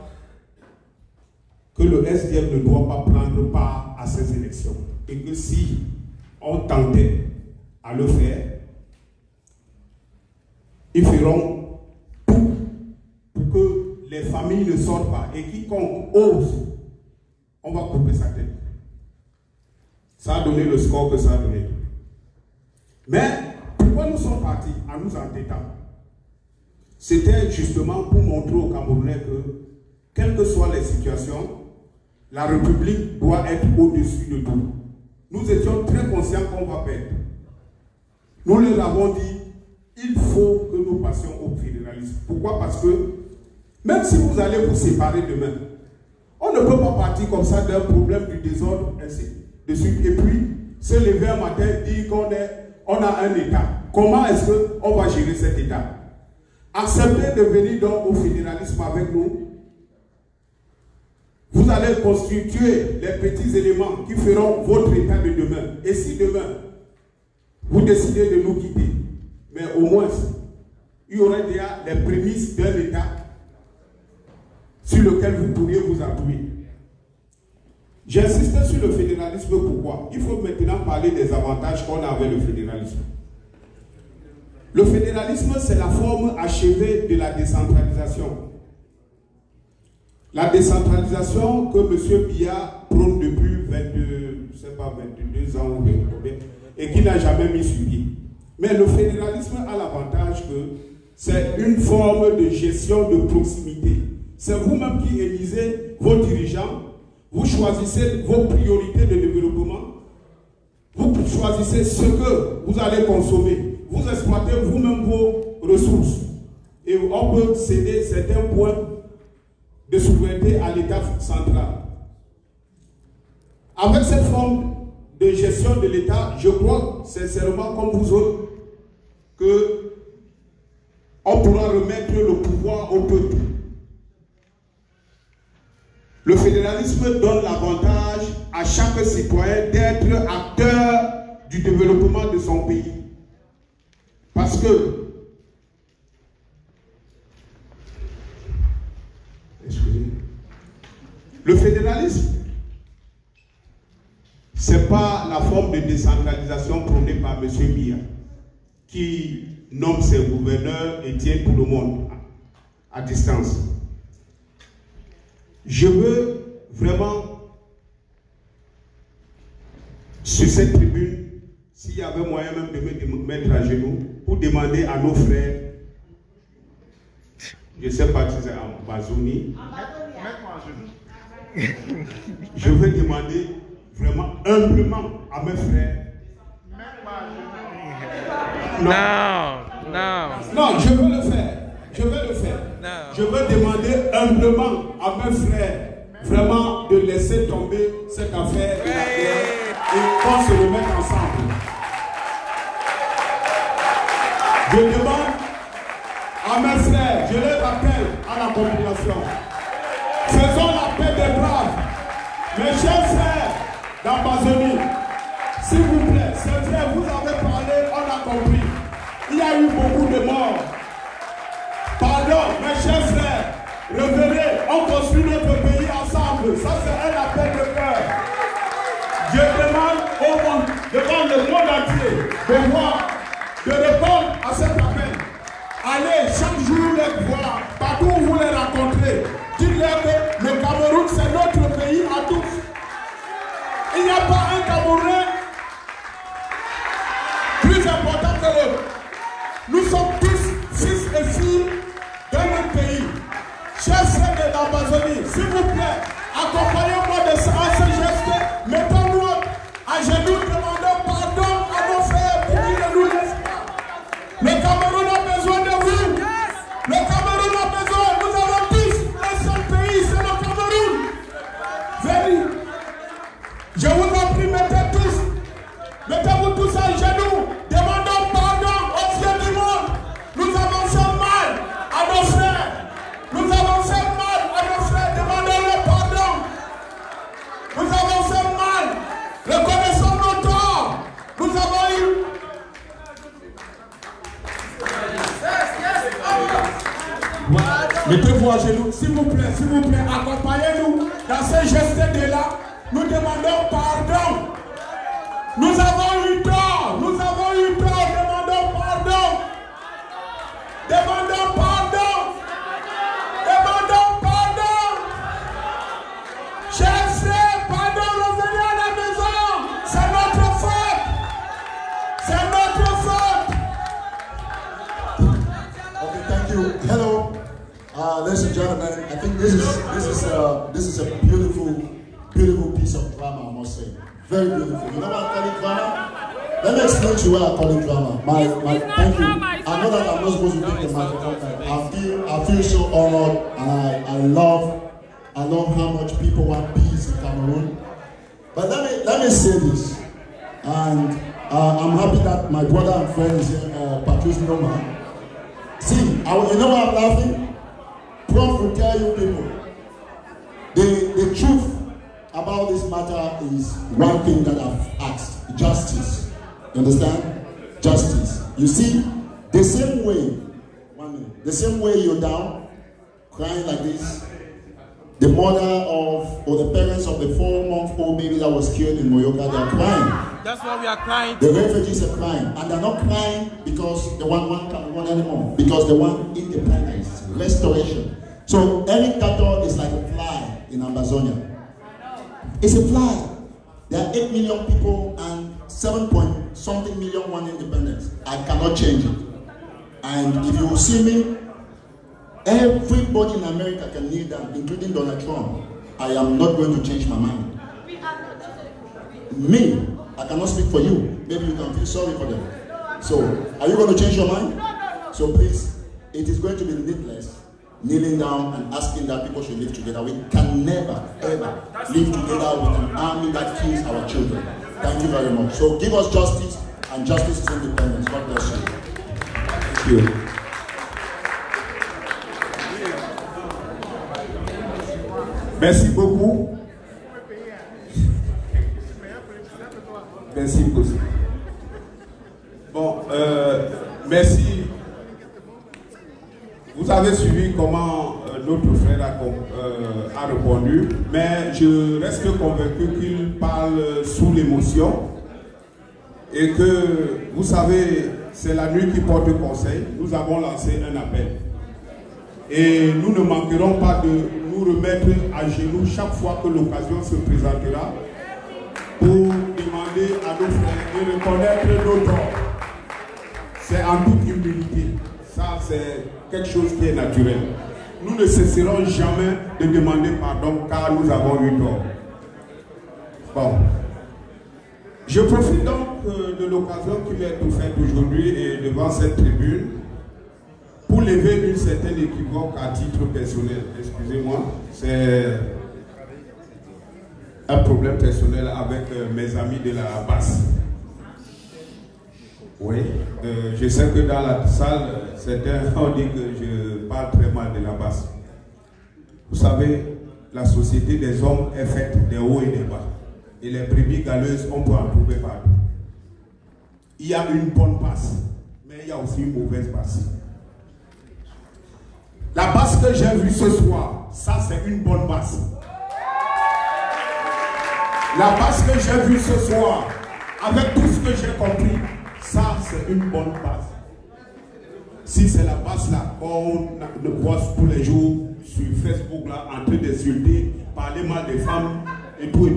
que le SDF ne doit pas prendre part à ces élections. et que si on tentait à le faire, ils feront tout pour que les familles ne sortent pas. Et quiconque ose, on va couper sa tête. Ça a donné le score que ça a donné. Mais pourquoi nous sommes partis en nous entêtant? C'était justement pour montrer aux Camerounais que, quelles que soient les situations, la République doit être au-dessus de tout. Nous étions très conscients qu'on va perdre. Nous leur avons dit, il faut que nous passions au fédéralisme. Pourquoi? Parce que même si vous allez vous séparer demain, on ne peut pas partir comme ça d'un problème du désordre, ainsi de suite. Et puis, se lever un matin et dire qu'on a un État. Comment est-ce qu'on va gérer cet État? Acceptez de venir donc au fédéralisme avec nous. Vous allez constituer les petits éléments qui feront votre État de demain. Et si demain, vous décidez de nous quitter, mais au moins, il y aurait déjà les prémices d'un État sur lequel vous pourriez vous appuyer. J'ai insisté sur le fédéralisme, pourquoi? Il faut maintenant parler des avantages qu'on a avec le fédéralisme. Le fédéralisme, c'est la forme achevée de la décentralisation. La décentralisation que M. Biya prône depuis 22 ans et qui n'a jamais mis sur pied. Mais le fédéralisme a l'avantage que c'est une forme de gestion de proximité. C'est vous-même qui élisez vos dirigeants, vous choisissez vos priorités de développement, vous choisissez ce que vous allez consommer. Vous exploitez vous-même vos ressources. Et on peut céder certains points de souveraineté à l'État central. Avec cette forme de gestion de l'État, je crois sincèrement, comme vous autres, que on pourra remettre le pouvoir au peuple. Le fédéralisme donne l'avantage à chaque citoyen d'être acteur du développement de son pays. Parce que, le fédéralisme, ce n'est pas la forme de décentralisation prônée par M. Biya, qui nomme ses gouverneurs et tient tout le monde à distance. Je veux vraiment, sur cette tribune, s'il y avait moyen même de me mettre à genoux, pour demander à nos frères, je ne sais pas si c'est en Bazouni, je veux demander vraiment humblement à mes frères. Non, je veux le faire. Je veux le faire. Je veux demander humblement à mes frères vraiment de laisser tomber cette affaire et qu'on se remette ensemble. Je demande à mes frères, je les rappelle à la population, faisons la paix des braves. Mes chers frères d'Amazonie, s'il vous plaît, c'est vrai, vous avez parlé, on a compris. Il y a eu beaucoup de morts. Pardon, mes chers frères, revenez, on construit notre pays ensemble. Ça, c'est un appel de cœur. Je demande au monde, devant le monde entier, de répondre à cet appel. Allez chaque jour les voir, partout où vous les rencontrez. Dites-leur que le Cameroun, c'est notre pays à tous. Il n'y a pas un Camerounais plus important que l'autre. Nous sommes tous fils et filles de notre pays. Chers frères de l'Amazonie, s'il vous plaît, accompagnez-moi de ce geste. Mettons-nous à genoux, demandons pardon à nos frères pour qu'ils ne nous laissent pas. Le Cameroun a besoin de vous. Le Cameroun a besoin. Nous avons tous un seul pays, c'est le Cameroun. Venez. Je vous en prie, mettez-vous tous à genoux. Demandons pardon aux yeux du monde. Nous avons fait mal à nos frères. Nous avons fait mal à nos frères. Demandons-leur pardon. Nous avons fait mal. Reconnaissons nos torts. Nous avons eu. Mettez-vous à genoux, s'il vous plaît, accompagnez-nous dans ce geste de là. Nous demandons pardon Nous avons eu tort. Nous avons eu tort. Demandons pardon. Demandons pardon. Demandons pardon. Chers frères, pardon, revenez à la maison. C'est notre faute. C'est notre faute. Okay, thank you. Hello, ladies and gentlemen. I think this is a beautiful piece of drama, I must say. Very beautiful. You know what I call it drama? Let me explain to you what I call it drama. Thank you. I know that I'm not supposed to take the microphone. I feel so honored, and I love how much people want peace in Cameroon. But let me say this, and I'm happy that my brother and friend is here, Patrice Noma. See, you know why I'm laughing? Prof will tell you people, the truth about this matter is one thing that I've asked: justice. You understand? Justice. You see, the same way you're down, crying like this, the mother or the parents of the 4-month-old baby that was killed in Moyoka, they are crying. That's why we are crying. The refugees are crying, and they're not crying because they want Cameroon anymore, because they want independence, restoration. So any cattle is like a fly in Amazonia. It's a fly. There are 8 million people and 7-point-something million want independence. I cannot change it. And if you see me, everybody in America can kneel down, including Donald Trump. I am not going to change my mind. Me, I cannot speak for you. Maybe you can feel sorry for them. So, are you going to change your mind? So please, it is going to be needless kneeling down and asking that people should live together. We can never, ever live together with an army that kills our children. Thank you very much. So give us justice, and justice is independence. God bless you. Thank you. Merci beaucoup. Merci beaucoup. Bon, merci. Vous avez suivi comment notre frère a répondu, mais je reste convaincu qu'il parle sous l'émotion et que, vous savez, c'est la nuit qui porte conseil. Nous avons lancé un appel et nous ne manquerons pas de nous remettre à genoux chaque fois que l'occasion se présentera pour demander à nos frères de reconnaître nos torts. C'est en toute humilité. Ça, c'est quelque chose qui est naturel. Nous ne cesserons jamais de demander pardon car nous avons eu tort. Bon. Je profite donc de l'occasion qui m'est offerte aujourd'hui et devant cette tribune pour lever une certaine équivoque à titre personnel. Excusez-moi, c'est un problème personnel avec mes amis de la basse. Oui, je sais que dans la salle, certains ont dit que je parle très mal de la basse. Vous savez, la société des hommes est faite des hauts et des bas. Et les brebis galeuses, on peut en trouver partout. Il y a une bonne basse, mais il y a aussi une mauvaise basse. La basse que j'ai vue ce soir, ça c'est une bonne basse. La basse que j'ai vue ce soir, avec tout ce que j'ai compris, ça c'est une bonne base. Si c'est la base là qu'on voit tous les jours sur Facebook là, en train d'insulter, parler mal des femmes et tout,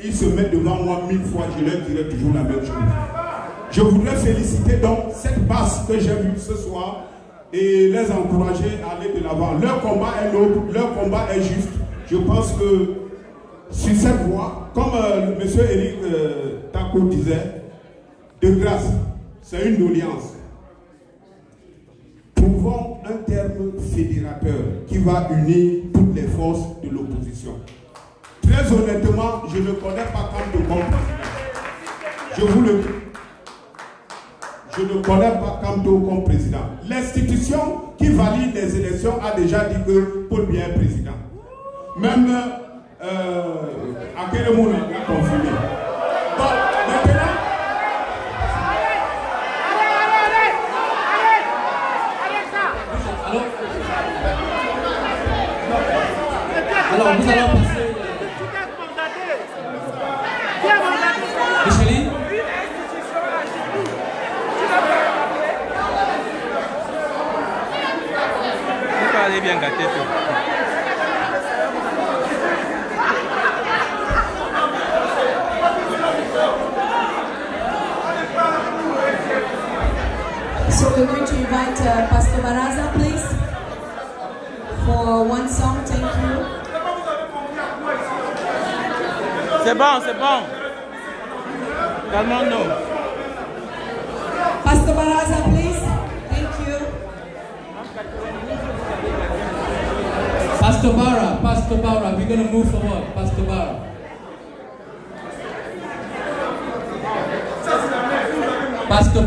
ils se mettent devant moi 1000 fois, je leur dirai toujours la même chose. Je voudrais féliciter donc cette base que j'ai vue ce soir et les encourager à aller de l'avant. Leur combat est noble, leur combat est juste. Je pense que sur cette voie, comme M. Eric Tako disait, de grâce, c'est une doléance. Trouvons un terme fédérateur qui va unir toutes les forces de l'opposition. Très honnêtement, je ne connais pas Kamto comme président. Je vous le dis. Je ne connais pas Kamto comme président. L'institution qui valide les élections a déjà dit que Paul Biya est président. Même à quel moment on a confirmé. Donc, maintenant, alors nous allons passer. Micheline. aller bien gâter tout. So we're going to invite Pastor Baraza, please, for one song. Thank you. C'est bon, c'est bon. Calmons-nous. Pastor Baraza, please. Thank you. Pastor Bara, we're going to move forward. Pastor Bara. Pastor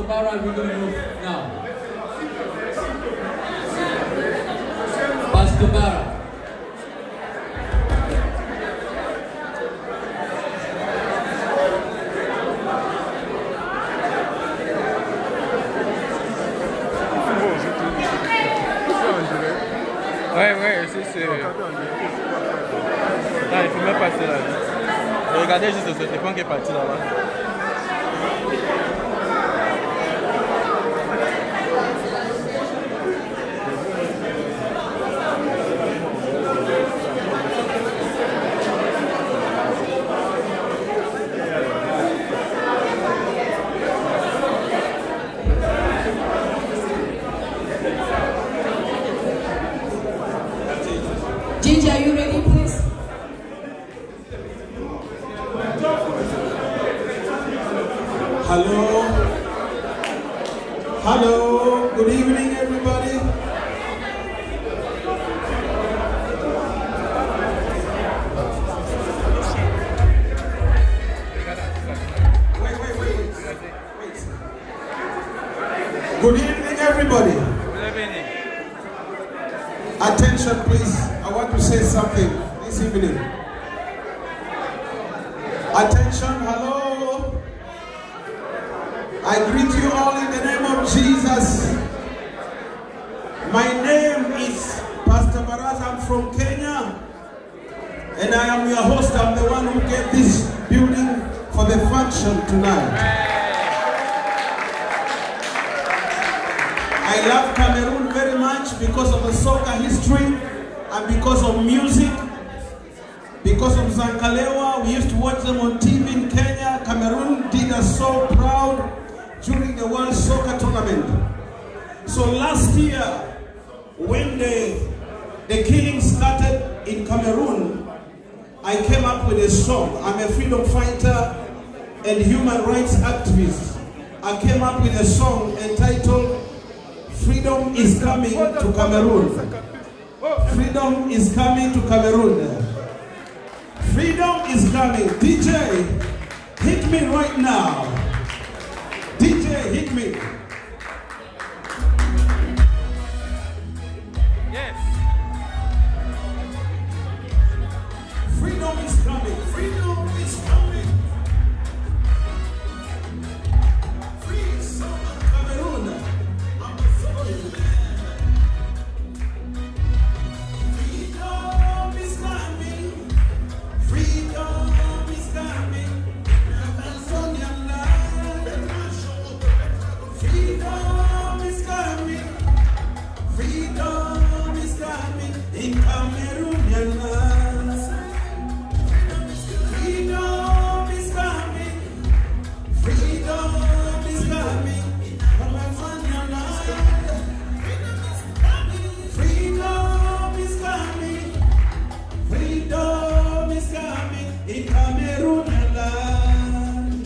Bara, we're going to move now. Pastor Bara. Ouais, c'est... Non, il faut même passer là. Regardez juste ce téléphone qui est parti là-bas. Ginger, are you ready, please? Hello, good evening everybody. Wait. Good evening everybody. Good evening. Attention please, I want to say something this evening. Attention, hello. I greet you all in the name of Jesus. My name is Pastor Baraza. I'm from Kenya. And I am your host. I'm the one who gave this building for the function tonight. I love Cameroon very much because of the soccer history and because of music. Because of Zankalewa, we used to watch them on TV in Kenya. Cameroon did us so proud during the World Soccer Tournament. So last year, when the killing started in Cameroon, I came up with a song. I'm a freedom fighter and human rights activist. I came up with a song entitled Freedom is Coming to Cameroon. Freedom is coming to Cameroon. Freedom is coming. DJ, hit me right now. DJ, hit me. Yes. Freedom is coming. Freedom is coming. Free some Cameroon. I'm a sorry man. Freedom is coming. Freedom is coming. Amazonian land. Freedom is coming. Freedom is coming in Cameroonian land. Freedom is coming. Freedom is coming in Amazonian land. Freedom is coming. Freedom is coming in Cameroonian land.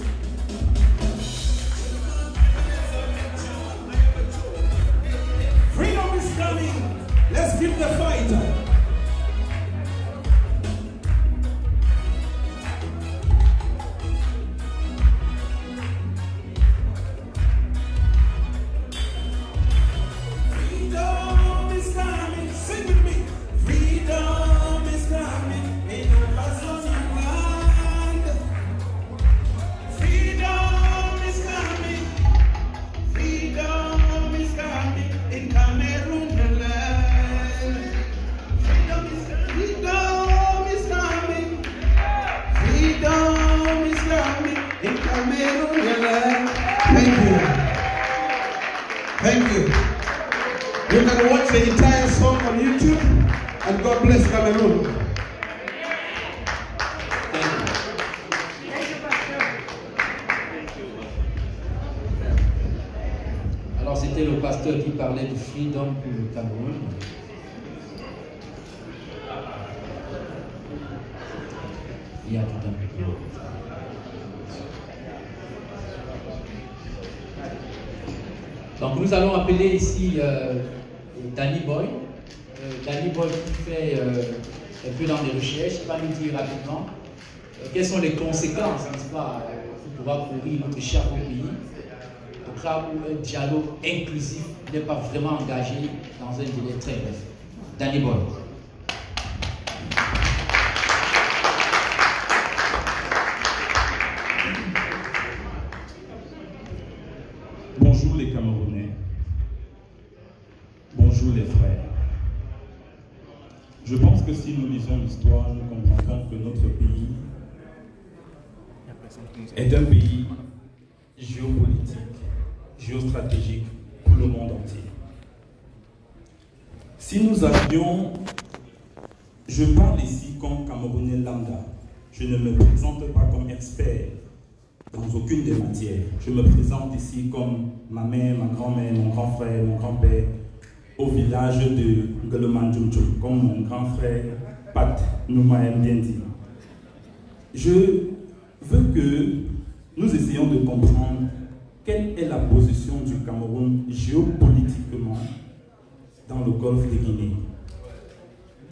Freedom is coming. Let's keep the fight. Freedom is coming. Sing with me. Freedom is coming in Amazonian land. Freedom is coming. Freedom is coming in Cameroonian land. You can watch the entire song on YouTube, and God bless Cameroon. Alors c'était le pasteur qui parlait du freedom pour le Cameroun. Il y a tout un peu. Donc nous allons appeler ici Danny Boy. Danny Boy qui fait un peu dans les recherches, il va nous dire rapidement quelles sont les conséquences, n'est-ce pas, pour pouvoir courir notre cher pays, au cas où un dialogue inclusif n'est pas vraiment engagé dans un délai très bref. Danny Boy. Bonjour les Camerounais, bonjour les frères. Je pense que si nous lisons l'histoire, nous comprendrons que notre pays est un pays géopolitique, géostratégique pour le monde entier. Si nous avions, je parle ici comme Camerounais lambda, je ne me présente pas comme expert dans aucune des matières. Je me présente ici comme ma mère, ma grand-mère, mon grand frère, mon grand-père, au village de Ngeleman-Djumdjum, comme mon grand frère Pat Nouma aime bien dit. Je veux que nous essayions de comprendre quelle est la position du Cameroun géopolitiquement dans le golfe de Guinée.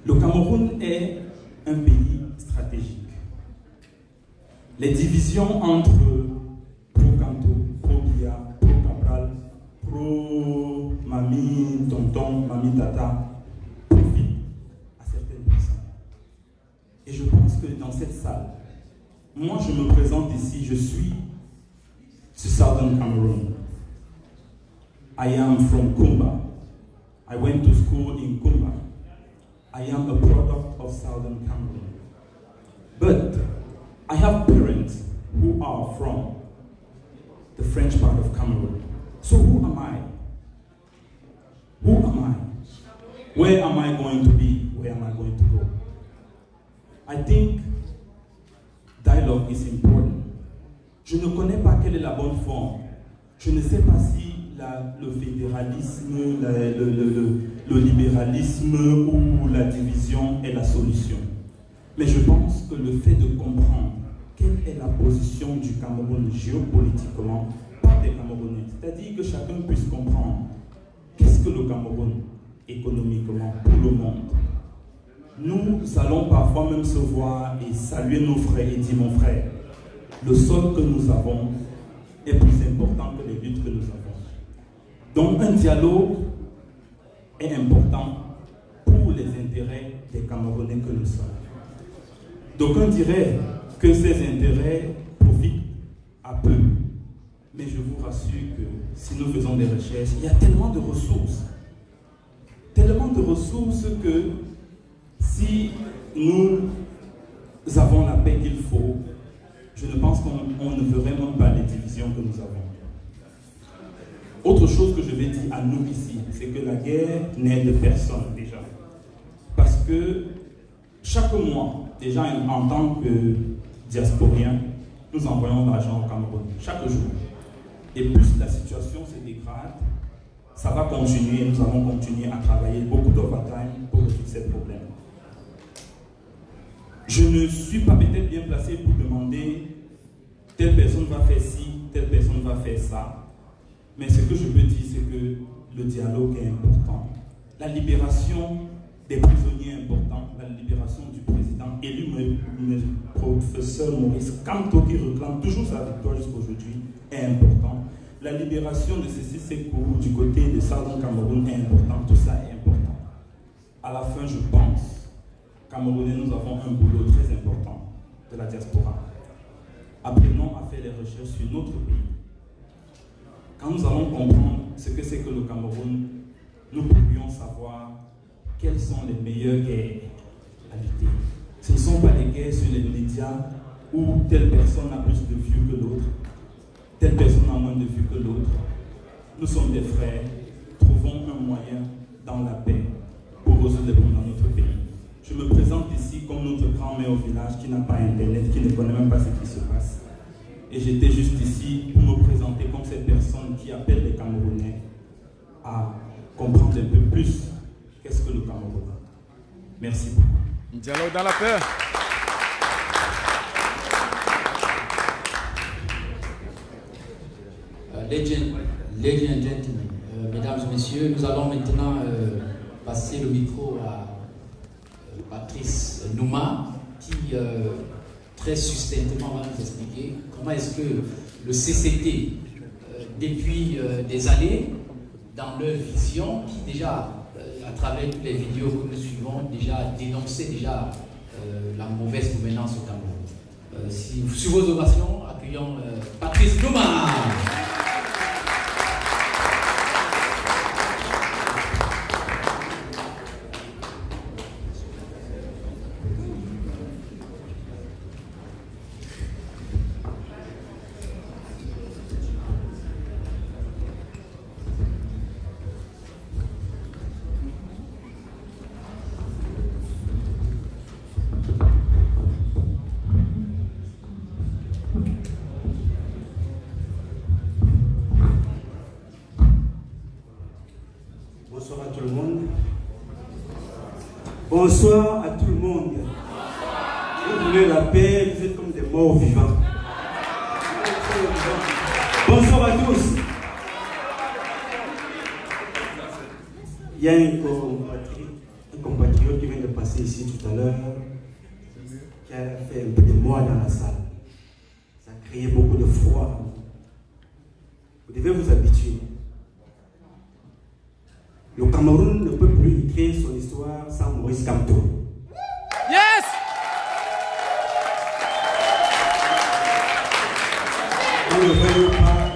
Le Cameroun est un pays stratégique. Les divisions entre pro-Kanto, pro-Bia, pro-Cabral, pro-Mami, Tonton, Mami Tata profitent à certaines personnes. Et je pense que dans cette salle, moi je me présente ici, je suis du Southern Cameroon. I am from Kumba. I went to school in Kumba. I am a product of Southern Cameroon. But I have parents who are from the French part of Cameroon. So who am I? Who am I? Where am I going to be? Where am I going to go? I think dialogue is important. Je ne connais pas quelle est la bonne forme. Je ne sais pas si le fédéralisme, le libéralisme ou la division est la solution. Mais je pense que le fait de comprendre quelle est la position du Cameroun géopolitiquement par des Camerounais, c'est-à-dire que chacun puisse comprendre qu'est-ce que le Cameroun économiquement pour le monde. Nous allons parfois même se voir et saluer nos frères et dire mon frère, le sol que nous avons est plus important que les luttes que nous avons. Donc un dialogue est important pour les intérêts des Camerounais que nous sommes. D'aucuns diraient que ces intérêts profitent à peu. Mais je vous rassure que si nous faisons des recherches, il y a tellement de ressources que si nous avons la paix qu'il faut, je ne pense qu'on ne ferait même pas les divisions que nous avons. Autre chose que je vais dire à nous ici, c'est que la guerre n'aide personne déjà. Parce que chaque mois, déjà en tant que diasporiens, nous envoyons de l'argent au Cameroun, chaque jour. Et plus la situation se dégrade, ça va continuer, nous allons continuer à travailler beaucoup d'overtime pour résoudre ces problèmes. Je ne suis pas peut-être bien placé pour demander telle personne va faire ci, telle personne va faire ça. Mais ce que je peux dire, c'est que le dialogue est important. La libération des prisonniers est importante. La libération du président élu, le professeur Maurice Kamto, qui réclame toujours sa victoire jusqu'à aujourd'hui, est important. La libération de Cécile Sekou du côté de Southern Cameroun est importante. Tout ça est important. À la fin, je pense, Camerounais, nous avons un boulot très important de la diaspora. Apprenons à faire les recherches sur notre pays. Quand nous allons comprendre ce que c'est que le Cameroun, nous pourrions savoir quelles sont les meilleures guerres à lutter. Ce ne sont pas les guerres sur les médias où telle personne a plus de vues que l'autre, telle personne a moins de vues que l'autre. Nous sommes des frères, trouvons un moyen dans la paix pour résoudre les problèmes dans notre pays. Je me présente ici comme notre grand-mère au village qui n'a pas internet, qui ne connaît même pas ce qui se passe. Et j'étais juste ici pour me présenter comme cette personne qui appelle les Camerounais à comprendre un peu plus qu'est-ce que le Cameroun. Merci beaucoup. Dialogue dans la paix. Ladies and gentlemen, mesdames et messieurs, nous allons maintenant passer le micro à Patrice Nouma qui très succinctement va nous expliquer comment est-ce que le CCT, depuis des années, dans leur vision, qui déjà, à travers toutes les vidéos que nous suivons, déjà dénonçait déjà la mauvaise gouvernance au Cameroun. Sur vos ovations, accueillons Patrice Nouma. Bonsoir à tout le monde. Bonsoir à tout le monde. Vous voulez la paix, vous êtes comme des morts vivants. Bonsoir à tous. Il y a un compatriote qui vient de passer ici tout à l'heure, qui a fait un peu de moi dans la salle. Ça a créé beaucoup de froid. Vous devez vous habituer. Le Cameroun ne peut plus écrire son histoire sans Maurice Kamto. Yes! On ne veut pas.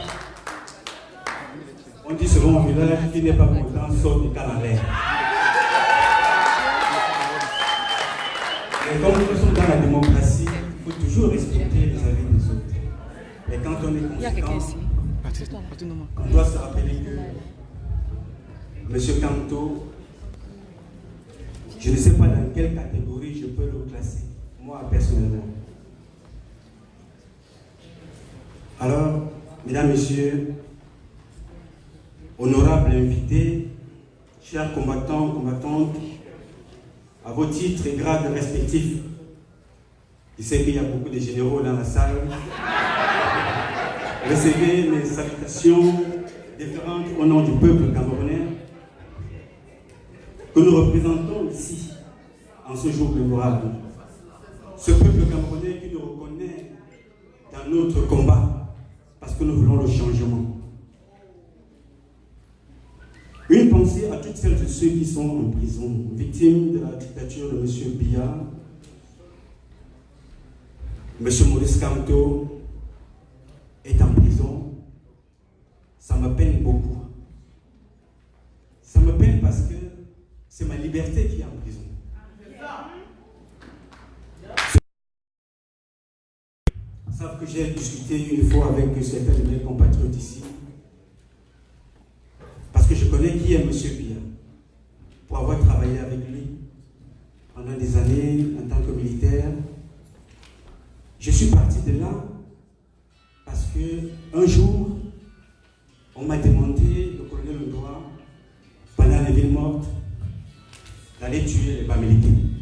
On dit selon mon village qui n'est pas content sort du canalaire. Mais comme nous sommes dans la démocratie, il faut toujours respecter les avis des autres. Et quand on est conséquent, on doit se rappeler que Monsieur Kamto, je ne sais pas dans quelle catégorie je peux le classer, moi personnellement. Alors, mesdames, messieurs, honorables invités, chers combattants, combattantes, à vos titres et grades respectifs, je sais qu'il y a beaucoup de généraux dans la salle, recevez mes salutations différentes au nom du peuple camerounais que nous représentons ici, en ce jour mémorable. Ce peuple camerounais qui nous reconnaît dans notre combat, parce que nous voulons le changement. Une pensée à toutes celles et ceux qui sont en prison, victimes de la dictature de M. Biya, M. Maurice Kamto est en prison. Ça me peine beaucoup. Ça me peine parce que c'est ma liberté qui est en prison. Ils savent que j'ai discuté une fois avec certains de mes compatriotes ici. Parce que je connais qui est M. Biya. Pour avoir travaillé avec lui pendant des années en tant que militaire. Je suis parti de là parce que un jour, on m'a demandé, le colonel Ndoa, pendant les villes mortes, d'aller tuer les Bamileke.